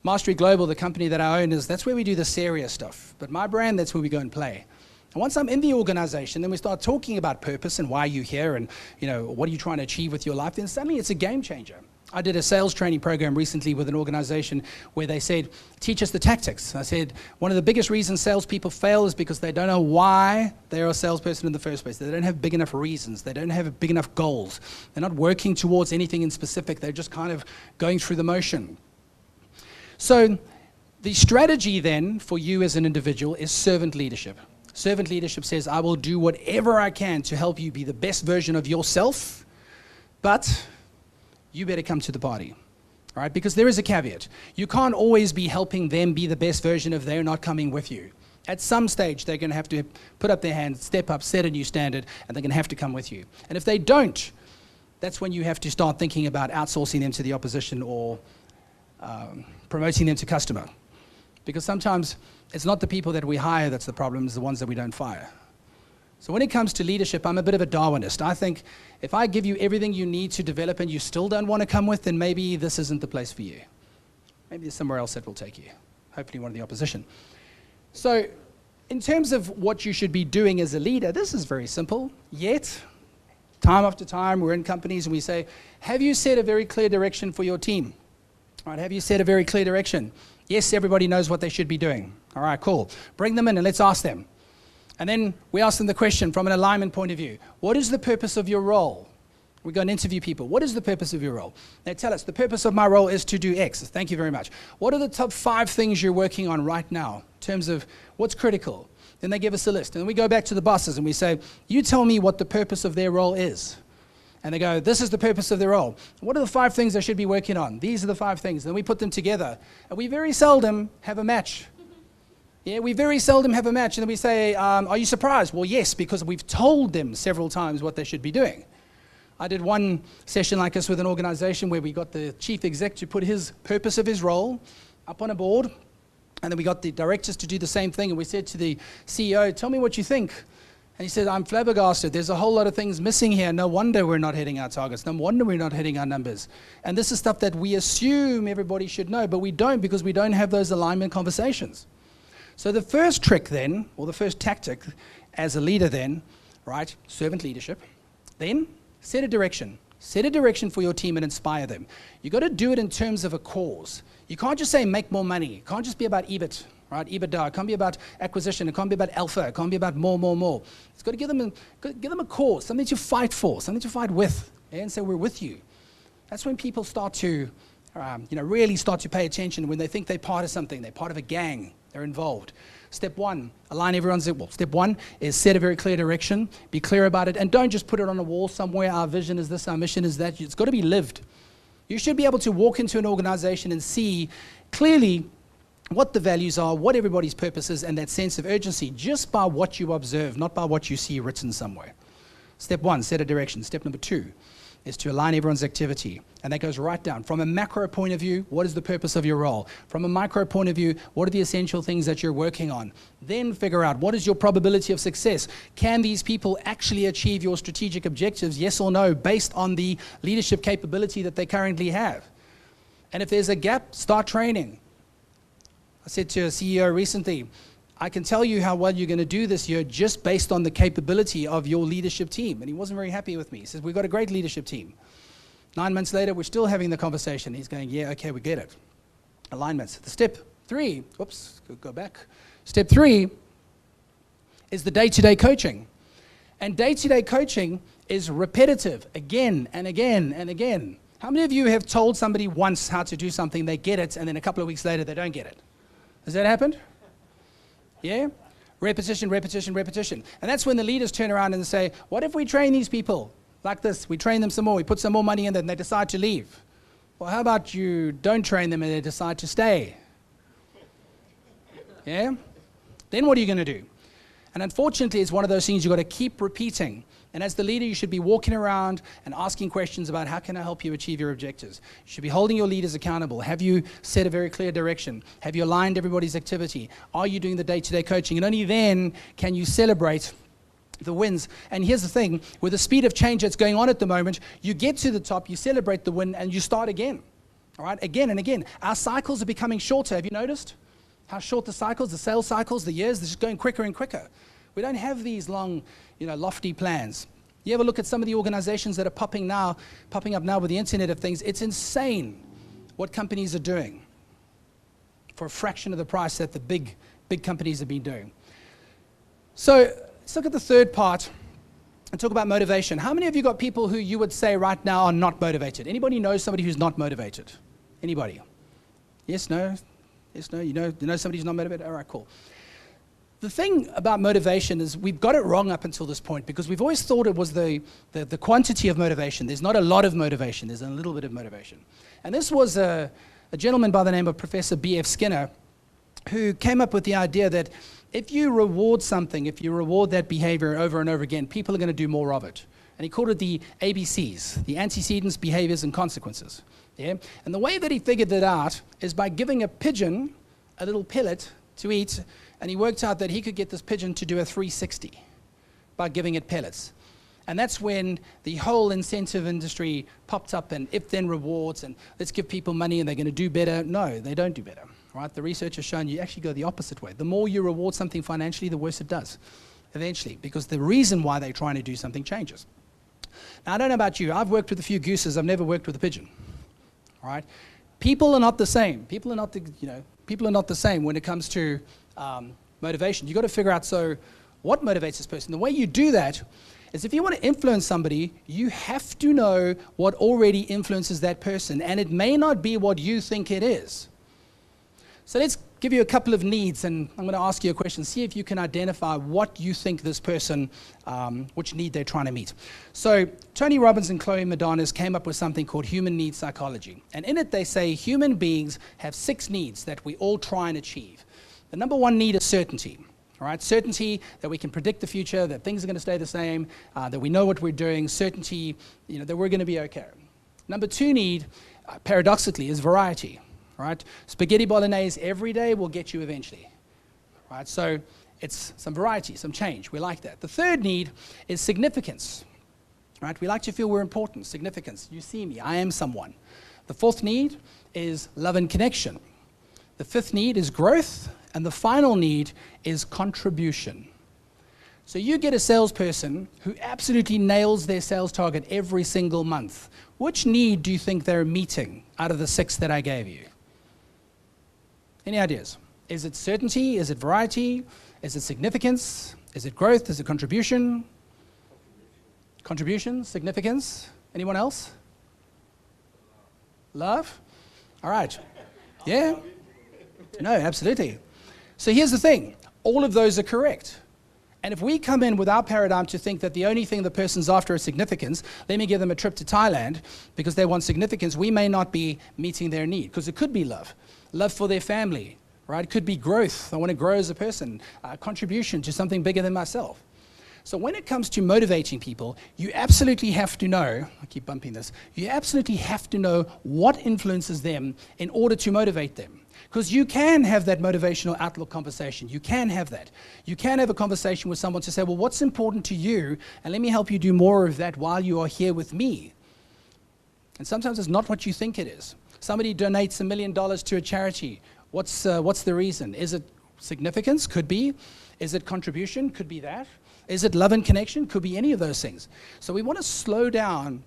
Mastery Global, the company that I own, that's where we do the serious stuff. But my brand, that's where we go and play. And once I'm in the organization, then we start talking about purpose and why you're here and what are you trying to achieve with your life, then suddenly it's a game changer. I did a sales training program recently with an organization where they said, teach us the tactics. I said, one of the biggest reasons salespeople fail is because they don't know why they're a salesperson in the first place. They don't have big enough reasons. They don't have big enough goals. They're not working towards anything in specific. They're just kind of going through the motion. So the strategy then for you as an individual is servant leadership. Servant leadership says, I will do whatever I can to help you be the best version of yourself, but you better come to the party, all right? Because there is a caveat. You can't always be helping them be the best version if they're not coming with you. At some stage, they're going to have to put up their hand, step up, set a new standard, and they're going to have to come with you. And if they don't, that's when you have to start thinking about outsourcing them to the opposition or promoting them to customer. Because sometimes it's not the people that we hire that's the problem, it's the ones that we don't fire. So when it comes to leadership, I'm a bit of a Darwinist. I think if I give you everything you need to develop and you still don't want to come with, then maybe this isn't the place for you. Maybe there's somewhere else that will take you. Hopefully one of the opposition. So in terms of what you should be doing as a leader, this is very simple. Yet, time after time, we're in companies and we say, have you set a very clear direction for your team? All right, have you set a very clear direction? Yes, everybody knows what they should be doing. All right, cool. Bring them in and let's ask them. And then we ask them the question from an alignment point of view. What is the purpose of your role? We go and interview people. What is the purpose of your role? They tell us, the purpose of my role is to do X. Thank you very much. What are the top 5 things you're working on right now in terms of what's critical? Then they give us a list. And then we go back to the bosses and we say, you tell me what the purpose of their role is. And they go, this is the purpose of their role. What are the 5 things I should be working on? These are the 5 things. Then we put them together. And we very seldom have a match. Yeah, we very seldom have a match. And then we say, are you surprised? Well, yes, because we've told them several times what they should be doing. I did one session like this with an organization where we got the chief exec to put his purpose of his role up on a board. And then we got the directors to do the same thing. And we said to the CEO, tell me what you think. And he said, I'm flabbergasted. There's a whole lot of things missing here. No wonder we're not hitting our targets. No wonder we're not hitting our numbers. And this is stuff that we assume everybody should know, but we don't because we don't have those alignment conversations. So the first trick then, or the first tactic as a leader then, right, servant leadership, then set a direction. Set a direction for your team and inspire them. You've got to do it in terms of a cause. You can't just say make more money. It can't just be about EBIT. Right, EBITDA. It can't be about acquisition. It can't be about alpha. It can't be about more. It's got to give them a cause, something to fight for, something to fight with, and say we're with you. That's when people start to, really start to pay attention. When they think they're part of something, they're part of a gang, they're involved. Step 1, align everyone's. Well, step 1 is set a very clear direction. Be clear about it, and don't just put it on a wall somewhere. Our vision is this. Our mission is that. It's got to be lived. You should be able to walk into an organization and see clearly what the values are, what everybody's purpose is, and that sense of urgency just by what you observe, not by what you see written somewhere. Step 1, set a direction. Step number 2 is to align everyone's activity. And that goes right down. From a macro point of view, what is the purpose of your role? From a micro point of view, what are the essential things that you're working on? Then figure out what is your probability of success. Can these people actually achieve your strategic objectives, yes or no, based on the leadership capability that they currently have? And if there's a gap, start training. I said to a CEO recently, I can tell you how well you're going to do this year just based on the capability of your leadership team. And he wasn't very happy with me. He says, we've got a great leadership team. 9 months later, we're still having the conversation. He's going, yeah, okay, we get it. Alignments. The step 3, go back. Step 3 is the day-to-day coaching. And day-to-day coaching is repetitive, again and again and again. How many of you have told somebody once how to do something, they get it, and then a couple of weeks later they don't get it? Has that happened? Yeah? Repetition, repetition, repetition. And that's when the leaders turn around and say, what if we train these people like this? We train them some more, we put some more money in them, and they decide to leave. Well, how about you don't train them and they decide to stay? Yeah? Then what are you going to do? And unfortunately, it's one of those things you've got to keep repeating. And as the leader, you should be walking around and asking questions about how can I help you achieve your objectives. You should be holding your leaders accountable. Have you set a very clear direction? Have you aligned everybody's activity? Are you doing the day-to-day coaching? And only then can you celebrate the wins. And here's the thing, with the speed of change that's going on at the moment, you get to the top, you celebrate the win, and you start again. All right, again and again. Our cycles are becoming shorter. Have you noticed how short the cycles, the sales cycles, the years, they're just going quicker and quicker. We don't have these long, lofty plans. You ever look at some of the organizations that are popping up now with the Internet of Things? It's insane what companies are doing for a fraction of the price that the big companies have been doing. So let's look at the third part and talk about motivation. How many of you got people who you would say right now are not motivated? Anybody know somebody who's not motivated? Anybody? Yes, no? Yes, no? You know somebody who's not motivated? All right, cool. The thing about motivation is we've got it wrong up until this point because we've always thought it was the quantity of motivation. There's not a lot of motivation. There's a little bit of motivation. And this was a gentleman by the name of Professor B.F. Skinner who came up with the idea that if you reward something, if you reward that behavior over and over again, people are going to do more of it. And he called it the ABCs, the antecedents, behaviors, and consequences. Yeah? And the way that he figured that out is by giving a pigeon a little pellet to eat. And he worked out that he could get this pigeon to do a 360 by giving it pellets. And that's when the whole incentive industry popped up and if-then rewards and let's give people money and they're going to do better. No, they don't do better. Right? The research has shown you actually go the opposite way. The more you reward something financially, the worse it does eventually because the reason why they're trying to do something changes. Now, I don't know about you. I've worked with a few gooses. I've never worked with a pigeon. All right? People are not the same. People are not the same when it comes to motivation. You've got to figure out, so what motivates this person? The way you do that is if you want to influence somebody, you have to know what already influences that person, and it may not be what you think it is. So let's give you a couple of needs, and I'm going to ask you a question. See if you can identify what you think this person, which need they're trying to meet. So Tony Robbins and Chloe Madanes came up with something called human needs psychology. And in it they say human beings have 6 needs that we all try and achieve. The number 1 need is certainty. All right, certainty that we can predict the future, that things are going to stay the same, that we know what we're doing, certainty, that we're going to be okay. Number 2 need, paradoxically, is variety. Right? Spaghetti bolognese every day will get you eventually. Right? So it's some variety, some change. We like that. The 3rd need is significance. Right? We like to feel we're important, significance. You see me, I am someone. The 4th need is love and connection. The 5th need is growth. And the final need is contribution. So you get a salesperson who absolutely nails their sales target every single month. Which need do you think they're meeting out of the 6 that I gave you? Any ideas? Is it certainty? Is it variety? Is it significance? Is it growth? Is it contribution? Contribution, significance. Anyone else? Love? All right. Yeah? No, absolutely. So here's the thing. All of those are correct. And if we come in with our paradigm to think that the only thing the person's after is significance, let me give them a trip to Thailand because they want significance, we may not be meeting their need because it could be love. Love for their family, right? It could be growth. I want to grow as a person, contribution to something bigger than myself. So when it comes to motivating people, you absolutely have to know, I keep bumping this, you absolutely have to know what influences them in order to motivate them. Because you can have that motivational outlook conversation. You can have that. You can have a conversation with someone to say, well, what's important to you? And let me help you do more of that while you are here with me. And sometimes it's not what you think it is. Somebody donates $1 million to a charity. What's the reason? Is it significance? Could be. Is it contribution? Could be that. Is it love and connection? Could be any of those things. So we want to slow down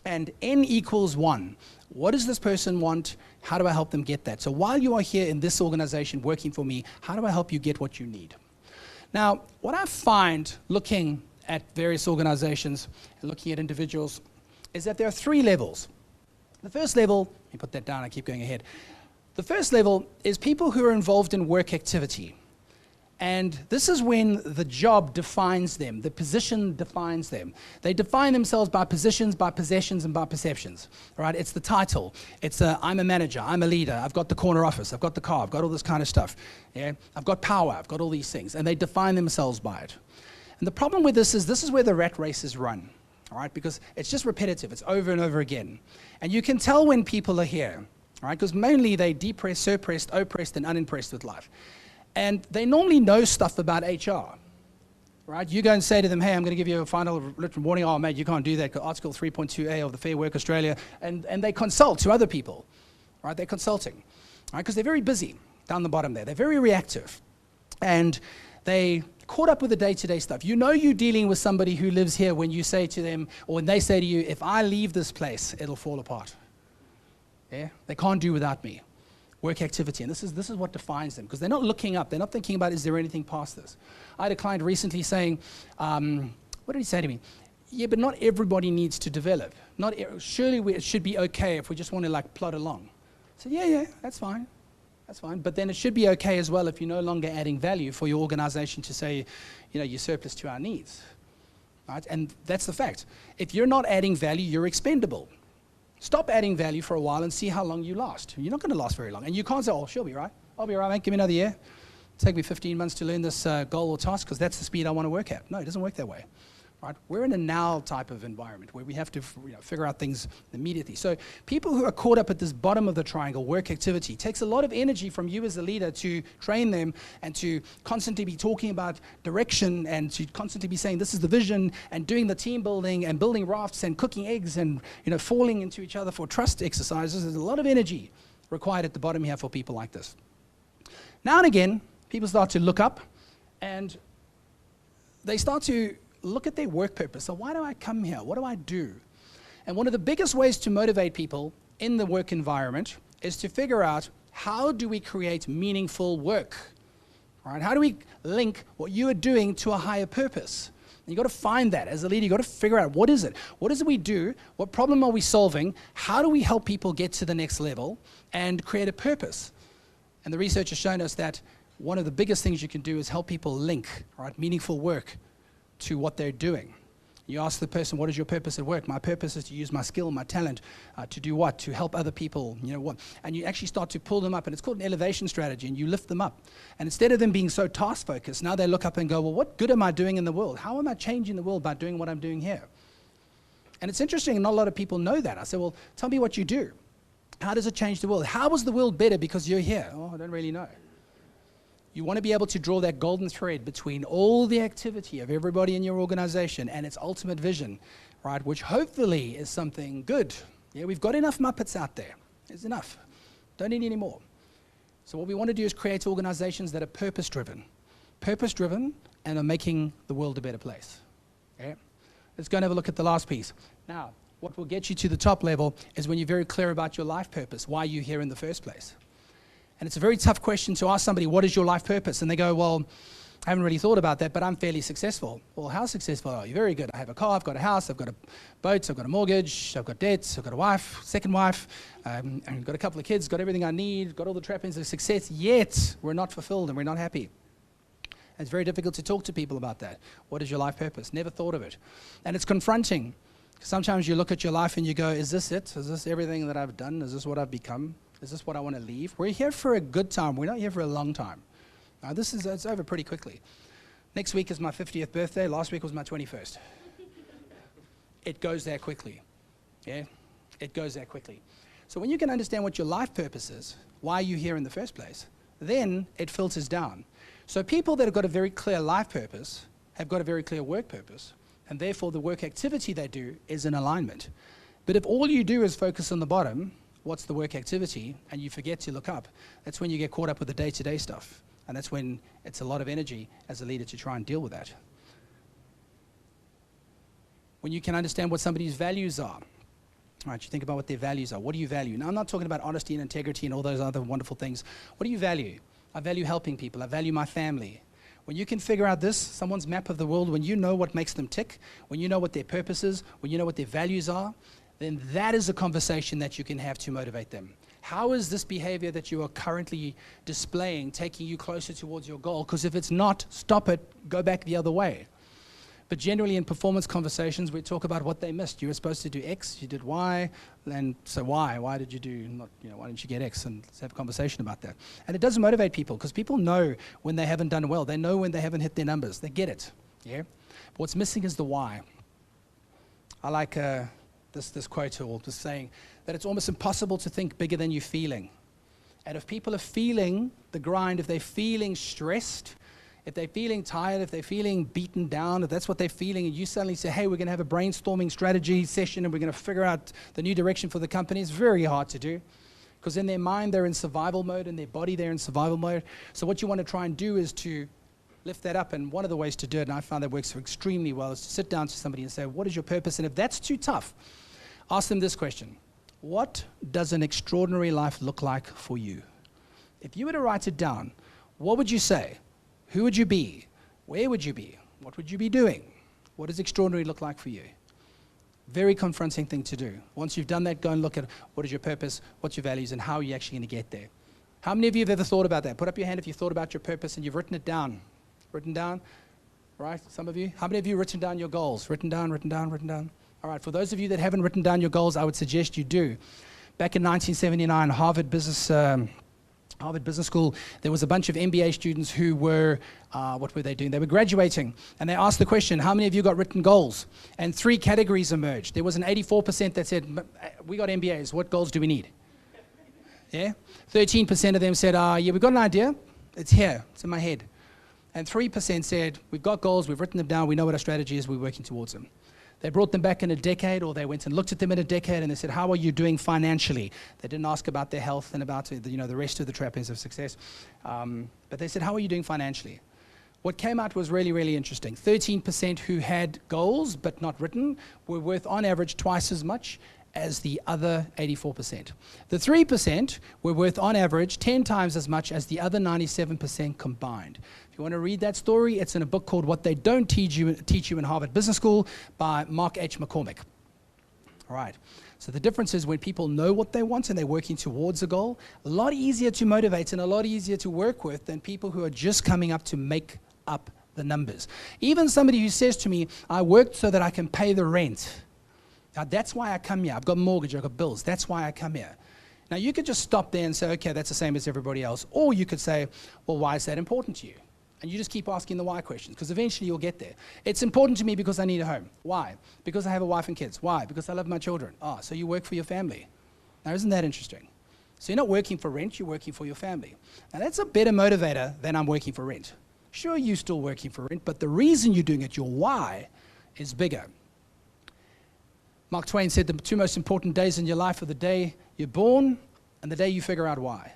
and N equals 1. What does this person want? How do I help them get that? So while you are here in this organization working for me, how do I help you get what you need? Now, what I find looking at various organizations and looking at individuals is that there are 3 levels. The first level, let me put that down, I keep going ahead. The first level is people who are involved in work activity. And this is when the job defines them, the position defines them. They define themselves by positions, by possessions, and by perceptions. Right? It's the title. It's I'm a manager, I'm a leader, I've got the corner office, I've got the car, I've got all this kind of stuff. Yeah? I've got power, I've got all these things. And they define themselves by it. And the problem with this is where the rat race is run. All right? Because it's just repetitive. It's over and over again. And you can tell when people are here. All right? Because mainly they're depressed, suppressed, oppressed, and unimpressed with life. And they normally know stuff about HR, right? You go and say to them, hey, I'm going to give you a final written warning. Oh, mate, you can't do that. Article 3.2A of the Fair Work Australia. And they consult to other people, right? They're consulting, right? Because they're very busy down the bottom there. They're very reactive. And they caught up with the day-to-day stuff. You know you're dealing with somebody who lives here when you say to them, or when they say to you, if I leave this place, it'll fall apart. Yeah? They can't do without me. Work activity, and this is what defines them, because they're not looking up, they're not thinking about, is there anything past this? I had a client recently saying, what did he say to me? Yeah, but not everybody needs to develop. Surely it should be okay if we just want to like plod along. I said, yeah, that's fine, but then it should be okay as well if you're no longer adding value for your organization to say, you're surplus to our needs, right? And that's the fact. If you're not adding value, you're expendable. Stop adding value for a while and see how long you last. You're not going to last very long. And you can't say, oh, she'll be right. I'll be right, mate. Give me another year. Take me 15 months to learn this goal or task because that's the speed I want to work at. No, it doesn't work that way. Right? We're in a now type of environment where we have to figure out things immediately. So people who are caught up at this bottom of the triangle, work activity, takes a lot of energy from you as a leader to train them and to constantly be talking about direction and to constantly be saying this is the vision and doing the team building and building rafts and cooking eggs and falling into each other for trust exercises. There's a lot of energy required at the bottom here for people like this. Now and again, people start to look up and they start to look at their work purpose. So why do I come here? What do I do? And one of the biggest ways to motivate people in the work environment is to figure out how do we create meaningful work? All right? How do we link what you are doing to a higher purpose? And you've got to find that as a leader. You've got to figure out what is it? What is it we do? What problem are we solving? How do we help people get to the next level and create a purpose? And the research has shown us that one of the biggest things you can do is help people link, right, meaningful work to what they're doing. You ask the person, what is your purpose at work? My purpose is to use my skill, my talent, to do what? To help other people, what? And you actually start to pull them up, and it's called an elevation strategy, and you lift them up. And instead of them being so task-focused, now they look up and go, well, what good am I doing in the world? How am I changing the world by doing what I'm doing here? And it's interesting, not a lot of people know that. I say, well, tell me what you do. How does it change the world? How is the world better because you're here? Oh, I don't really know. You want to be able to draw that golden thread between all the activity of everybody in your organization and its ultimate vision, right, which hopefully is something good. Yeah, we've got enough Muppets out there. There's enough. Don't need any more. So what we want to do is create organizations that are purpose-driven and are making the world a better place. Okay? Let's go and have a look at the last piece. Now, what will get you to the top level is when you're very clear about your life purpose, why you're here in the first place. And it's a very tough question to ask somebody, what is your life purpose? And they go, well, I haven't really thought about that, but I'm fairly successful. Well, how successful are you? Very good. I have a car, I've got a house, I've got a boat, I've got a mortgage, I've got debts, I've got a wife, second wife, and I've got a couple of kids, got everything I need, got all the trappings of success, yet we're not fulfilled and we're not happy. And it's very difficult to talk to people about that. What is your life purpose? Never thought of it. And it's confronting. Sometimes you look at your life and you go, is this it? Is this everything that I've done? Is this what I've become? Is this what I want to leave? We're here for a good time. We're not here for a long time. Now, it's over pretty quickly. Next week is my 50th birthday. Last week was my 21st. It goes there quickly. Yeah? It goes there quickly. So when you can understand what your life purpose is, why you're here in the first place, then it filters down. So people that have got a very clear life purpose have got a very clear work purpose, and therefore the work activity they do is in alignment. But if all you do is focus on the bottom, what's the work activity, and you forget to look up, that's when you get caught up with the day-to-day stuff. And that's when it's a lot of energy as a leader to try and deal with that. When you can understand what somebody's values are, right, you think about what their values are. What do you value? Now, I'm not talking about honesty and integrity and all those other wonderful things. What do you value? I value helping people. I value my family. When you can figure out this, someone's map of the world, when you know what makes them tick, when you know what their purpose is, when you know what their values are, then that is a conversation that you can have to motivate them. How is this behavior that you are currently displaying taking you closer towards your goal? Because if it's not, stop it, go back the other way. But generally in performance conversations, we talk about what they missed. You were supposed to do X, you did Y, and so why? Why did you do not, why didn't you get X? And let's have a conversation about that. And it does motivate people, because people know when they haven't done well. They know when they haven't hit their numbers. They get it, yeah? But what's missing is the why. I like this quote, or this saying, that it's almost impossible to think bigger than you're feeling. And if people are feeling the grind, if they're feeling stressed, if they're feeling tired, if they're feeling beaten down, if that's what they're feeling, and you suddenly say, hey, we're going to have a brainstorming strategy session and we're going to figure out the new direction for the company, it's very hard to do. Because in their mind, they're in survival mode, in their body, they're in survival mode. So what you want to try and do is to lift that up. And one of the ways to do it, and I found that works extremely well, is to sit down to somebody and say, what is your purpose? And if that's too tough, ask them this question. What does an extraordinary life look like for you? If you were to write it down, what would you say? Who would you be? Where would you be? What would you be doing? What does extraordinary look like for you? Very confronting thing to do. Once you've done that, go and look at what is your purpose, what's your values, and how are you actually going to get there. How many of you have ever thought about that? Put up your hand if you've thought about your purpose and you've written it down. Written down? Right, some of you? How many of you have written down your goals? Written down, written down, written down? All right, for those of you that haven't written down your goals, I would suggest you do. Back in 1979, Harvard Business School, there was a bunch of MBA students who were, what were they doing? They were graduating, and they asked the question, how many of you got written goals? And 3 categories emerged. There was an 84% that said, we got MBAs, what goals do we need? Yeah? 13% of them said, yeah, we've got an idea, it's here, it's in my head. And 3% said, we've got goals, we've written them down, we know what our strategy is, we're working towards them. They brought them back in a decade, or they went and looked at them in a decade, and they said, how are you doing financially? They didn't ask about their health and about the rest of the trappings of success. But they said, how are you doing financially? What came out was really, really interesting. 13% who had goals but not written were worth, on average, twice as much as the other 84%. The 3% were worth, on average, 10 times as much as the other 97% combined. If you want to read that story, it's in a book called What They Don't Teach You in Harvard Business School by Mark H. McCormick. All right. So the difference is when people know what they want and they're working towards a goal, a lot easier to motivate and a lot easier to work with than people who are just coming up to make up the numbers. Even somebody who says to me, I worked so that I can pay the rent. Now, that's why I come here. I've got a mortgage, I've got bills. That's why I come here. Now, you could just stop there and say, okay, that's the same as everybody else. Or you could say, well, why is that important to you? And you just keep asking the why questions, because eventually you'll get there. It's important to me because I need a home. Why? Because I have a wife and kids. Why? Because I love my children. Ah, so you work for your family. Now, isn't that interesting? So you're not working for rent, you're working for your family. Now, that's a better motivator than I'm working for rent. Sure, you're still working for rent, but the reason you're doing it, your why, is bigger. Mark Twain said the 2 most important days in your life are the day you're born and the day you figure out why.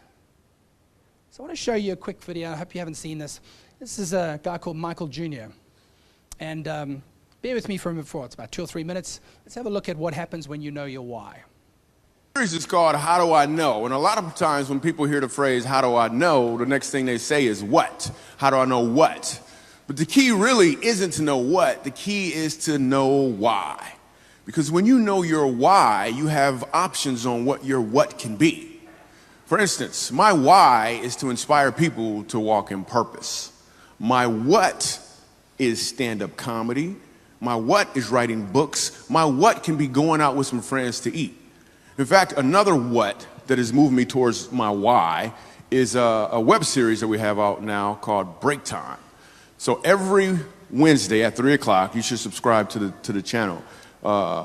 So I want to show you a quick video. I hope you haven't seen this. This is a guy called Michael Jr. And bear with me for a minute before. It's about 2 or 3 minutes. Let's have a look at what happens when you know your why. The series is called How Do I Know? And a lot of times when people hear the phrase, how do I know, the next thing they say is what? How do I know what? But the key really isn't to know what. The key is to know why. Because when you know your why, you have options on what your what can be. For instance, my why is to inspire people to walk in purpose. My what is stand-up comedy. My what is writing books. My what can be going out with some friends to eat. In fact, another what that has moved me towards my why is a web series that we have out now called Break Time. So every Wednesday at 3 o'clock, you should subscribe to the channel.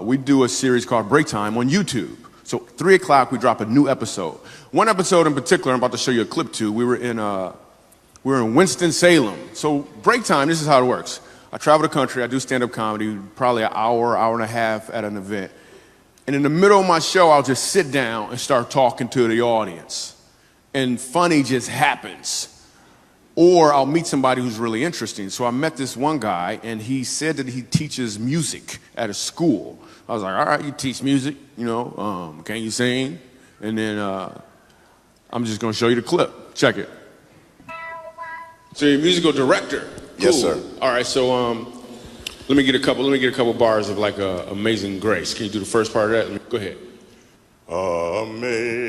We do a series called Break Time on YouTube. So 3 o'clock, we drop a new episode. One episode in particular, I'm about to show you a clip to. We were in Winston-Salem. So Break Time, this is how it works. I travel the country, I do stand-up comedy, probably an hour, hour and a half at an event. And in the middle of my show, I'll just sit down and start talking to the audience. And funny just happens. Or I'll meet somebody who's really interesting. So I met this one guy, and he said that he teaches music at a school. I was like, all right, you teach music, can you sing? And then I'm just going to show you the clip. Check it. So you're a musical director. Yes, Cool. sir. All right, so let me get a couple bars of like Amazing Grace. Can you do the first part of that? Go ahead. Amazing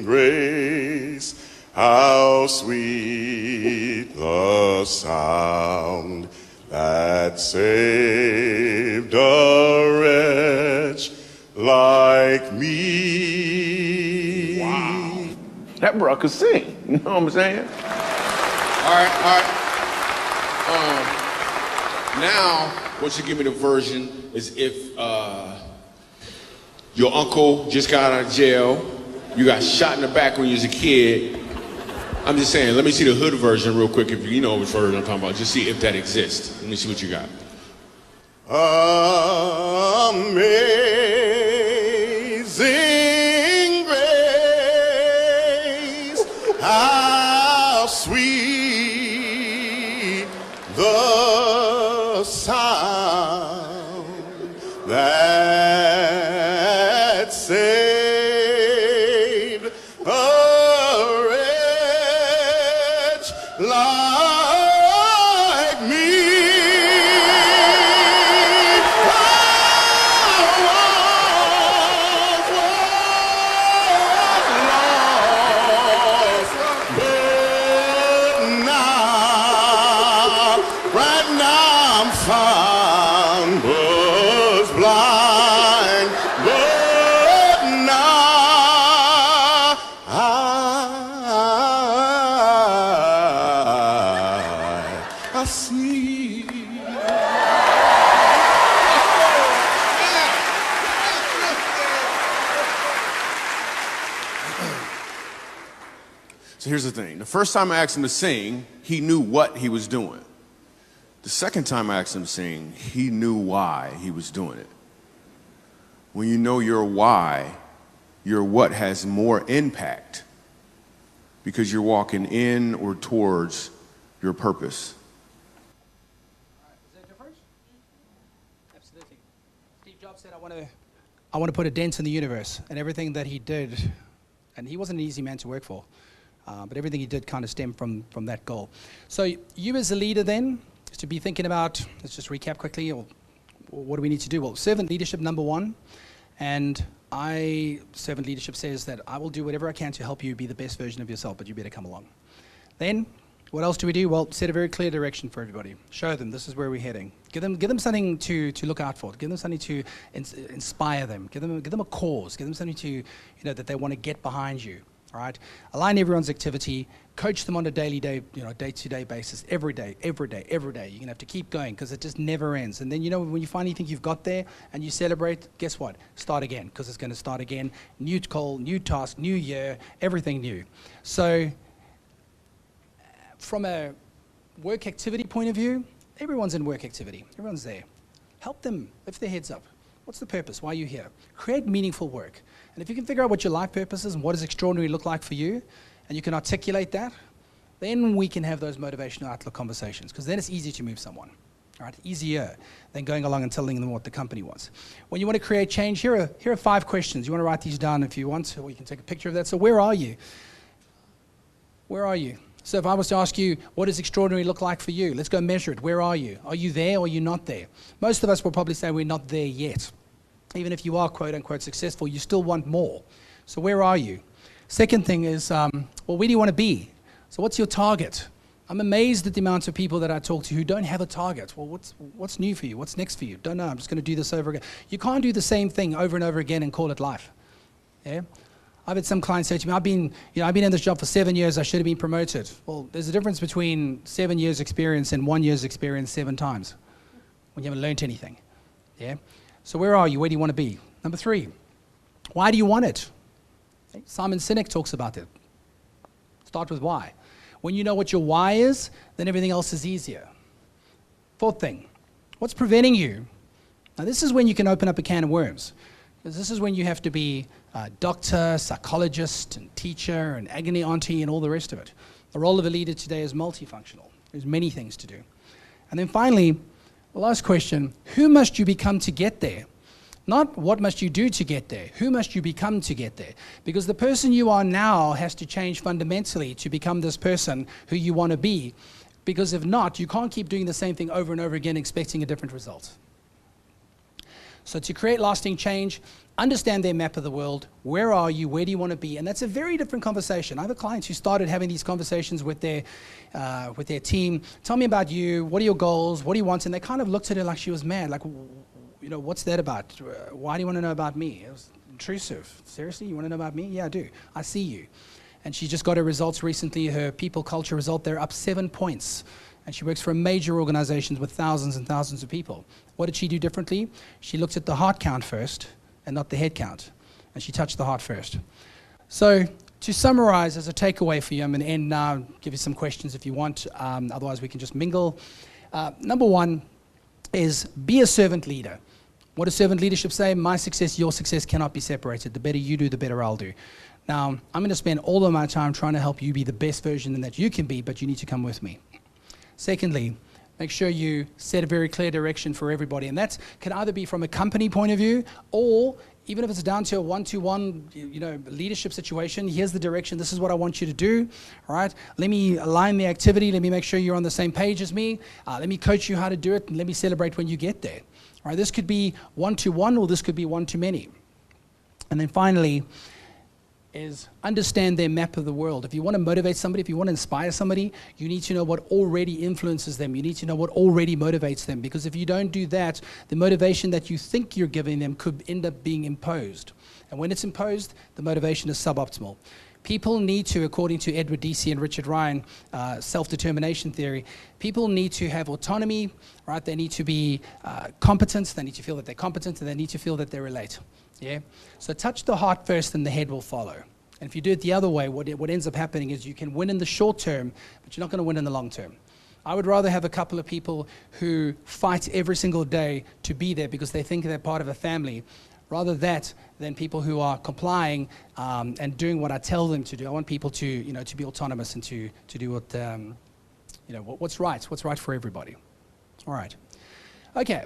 grace, how sweet the sound that saved a wretch like me. Wow. That bro could sing. You know what I'm saying? All right. Now, what you give me the version is if your uncle just got out of jail, you got shot in the back when you was a kid. I'm just saying, let me see the hood version real quick, if you know which version I'm talking about. Just see if that exists. Let me see what you got. Amazing grace, how sweet the sound that saved a wretch like me. Found, was blind, but now I see. So here's the thing. The first time I asked him to sing, he knew what he was doing. The second time I asked him to sing, he knew why he was doing it. When you know your why, your what has more impact because you're walking in or towards your purpose. Is that different? Absolutely. Steve Jobs said, I want to put a dent in the universe, and everything that he did, and he wasn't an easy man to work for, but everything he did kind of stemmed from that goal. So you as a leader then, to be thinking about, let's just recap quickly, or what do we need to do? Well, servant leadership, number one. And servant leadership says that I will do whatever I can to help you be the best version of yourself, but you better come along. Then, what else do we do? Well, set a very clear direction for everybody. Show them this is where we're heading. Give them something to look out for. Give them something to inspire them. Give them a cause. Give them something to, that they want to get behind you. All right? Align everyone's activity. Coach them on a day-to-day basis, every day. You're going to have to keep going because it just never ends. And then, when you finally think you've got there and you celebrate, guess what? Start again, because it's going to start again. New goal, new task, new year, everything new. So from a work activity point of view, everyone's in work activity. Everyone's there. Help them lift their heads up. What's the purpose? Why are you here? Create meaningful work. And if you can figure out what your life purpose is and what does extraordinary look like for you, and you can articulate that, then we can have those motivational outlook conversations, because then it's easy to move someone, all right? Easier than going along and telling them what the company wants. When you want to create change, here are 5 questions. You want to write these down if you want, or you can take a picture of that. So where are you? Where are you? So if I was to ask you, what does extraordinary look like for you? Let's go measure it. Where are you? Are you there or are you not there? Most of us will probably say we're not there yet. Even if you are quote unquote successful, you still want more. So where are you? Second thing is, well, where do you want to be? So what's your target? I'm amazed at the amount of people that I talk to who don't have a target. Well, what's new for you? What's next for you? Don't know. I'm just going to do this over again. You can't do the same thing over and over again and call it life. Yeah? I've had some clients say to me, I've been in this job for 7 years. I should have been promoted. Well, there's a difference between 7 years experience and 1 year's experience 7 times when you haven't learned anything. Yeah? So where are you? Where do you want to be? Number 3, why do you want it? Simon Sinek talks about it. Start with why. When you know what your why is, then everything else is easier. 4th thing, what's preventing you? Now this is when you can open up a can of worms. Because this is when you have to be a doctor, psychologist, and teacher, and agony auntie, and all the rest of it. The role of a leader today is multifunctional. There's many things to do. And then finally, the last question, who must you become to get there? Not what must you do to get there, who must you become to get there? Because the person you are now has to change fundamentally to become this person who you want to be. Because if not, you can't keep doing the same thing over and over again expecting a different result. So to create lasting change, understand their map of the world. Where are you? Where do you want to be? And that's a very different conversation. I have a client who started having these conversations with their team. Tell me about you. What are your goals? What do you want? And they kind of looked at her like she was mad. Like, you know, what's that about? Why do you want to know about me? It was intrusive. Seriously, you want to know about me? Yeah, I do. I see you. And she just got her results recently, her people culture result. They're up 7 points. And she works for major organizations with thousands and thousands of people. What did she do differently? She looked at the heart count first and not the head count. And she touched the heart first. So to summarize as a takeaway for you, I'm going to end now, give you some questions if you want. Otherwise, we can just mingle. Number one is be a servant leader. What does servant leadership say? My success, your success cannot be separated. The better you do, the better I'll do. Now, I'm going to spend all of my time trying to help you be the best version that you can be, but you need to come with me. Secondly, make sure you set a very clear direction for everybody. And that can either be from a company point of view, or even if it's down to a one-to-one, leadership situation. Here's the direction. This is what I want you to do. All right. Let me align the activity. Let me make sure you're on the same page as me. Let me coach you how to do it, and let me celebrate when you get there. All right. This could be one-to-one, or this could be one-to-many. And then finally, is understand their map of the world. If you want to motivate somebody, if you want to inspire somebody, you need to know what already influences them. You need to know what already motivates them. Because if you don't do that, the motivation that you think you're giving them could end up being imposed. And when it's imposed, the motivation is suboptimal. People need to, according to Edward Deci and Richard Ryan, self-determination theory, people need to have autonomy, right? They need to be competent. They need to feel that they're competent, and they need to feel that they relate. Yeah. So touch the heart first, and the head will follow. And if you do it the other way, what ends up happening is you can win in the short term, but you're not going to win in the long term. I would rather have a couple of people who fight every single day to be there because they think they're part of a family, rather that than people who are complying and doing what I tell them to do. I want people to, to be autonomous and to do what, what's right for everybody. All right. Okay.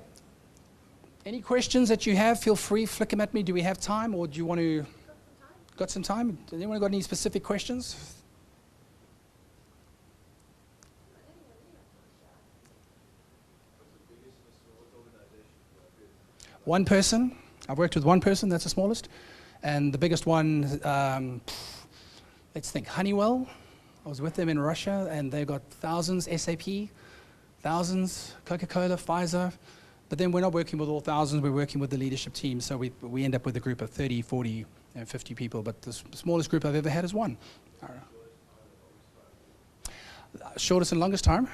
Any questions that you have, feel free, flick them at me. Do we have time, or do you want to? Got some time? Anyone got any specific questions? One person. I've worked with one person, that's the smallest. And the biggest one, let's think, Honeywell. I was with them in Russia, and they've got thousands, SAP, thousands, Coca-Cola, Pfizer. But then we're not working with all thousands, we're working with the leadership team. So we end up with a group of 30, 40, 50 people. But the smallest group I've ever had is one. Shortest and longest time?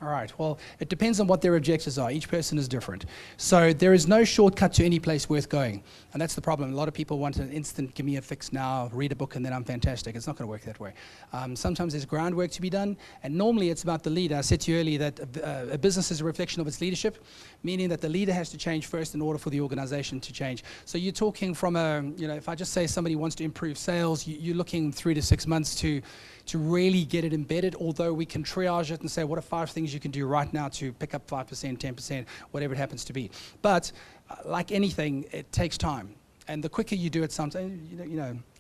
All right, well, it depends on what their objectives are. Each person is different. So there is no shortcut to any place worth going. And that's the problem. A lot of people want an instant, give me a fix now, read a book, and then I'm fantastic. It's not going to work that way. Sometimes there's groundwork to be done. And normally it's about the leader. I said to you earlier that a business is a reflection of its leadership, meaning that the leader has to change first in order for the organization to change. So you're talking from if I just say somebody wants to improve sales, you're looking 3 to 6 months to really get it embedded, although we can triage it and say, what are 5 things you can do right now to pick up 5%, 10%, whatever it happens to be. But like anything, it takes time. And the quicker you do it, sometimes,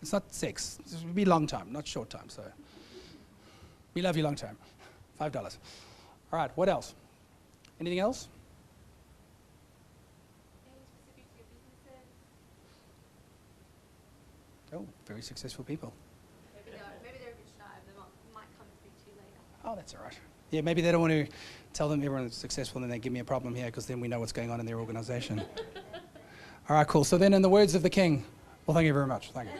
it's not sex. It will be long time, not short time. So we love you long time. $5. All right, what else? Anything else? Oh, very successful people. Maybe they're a bit shy. They might come and speak to you later. Oh, that's all right. Yeah, maybe they don't want to tell them everyone's successful and then they give me a problem here because then we know what's going on in their organization. All right, cool. So then in the words of the king, well, thank you very much. Thank you.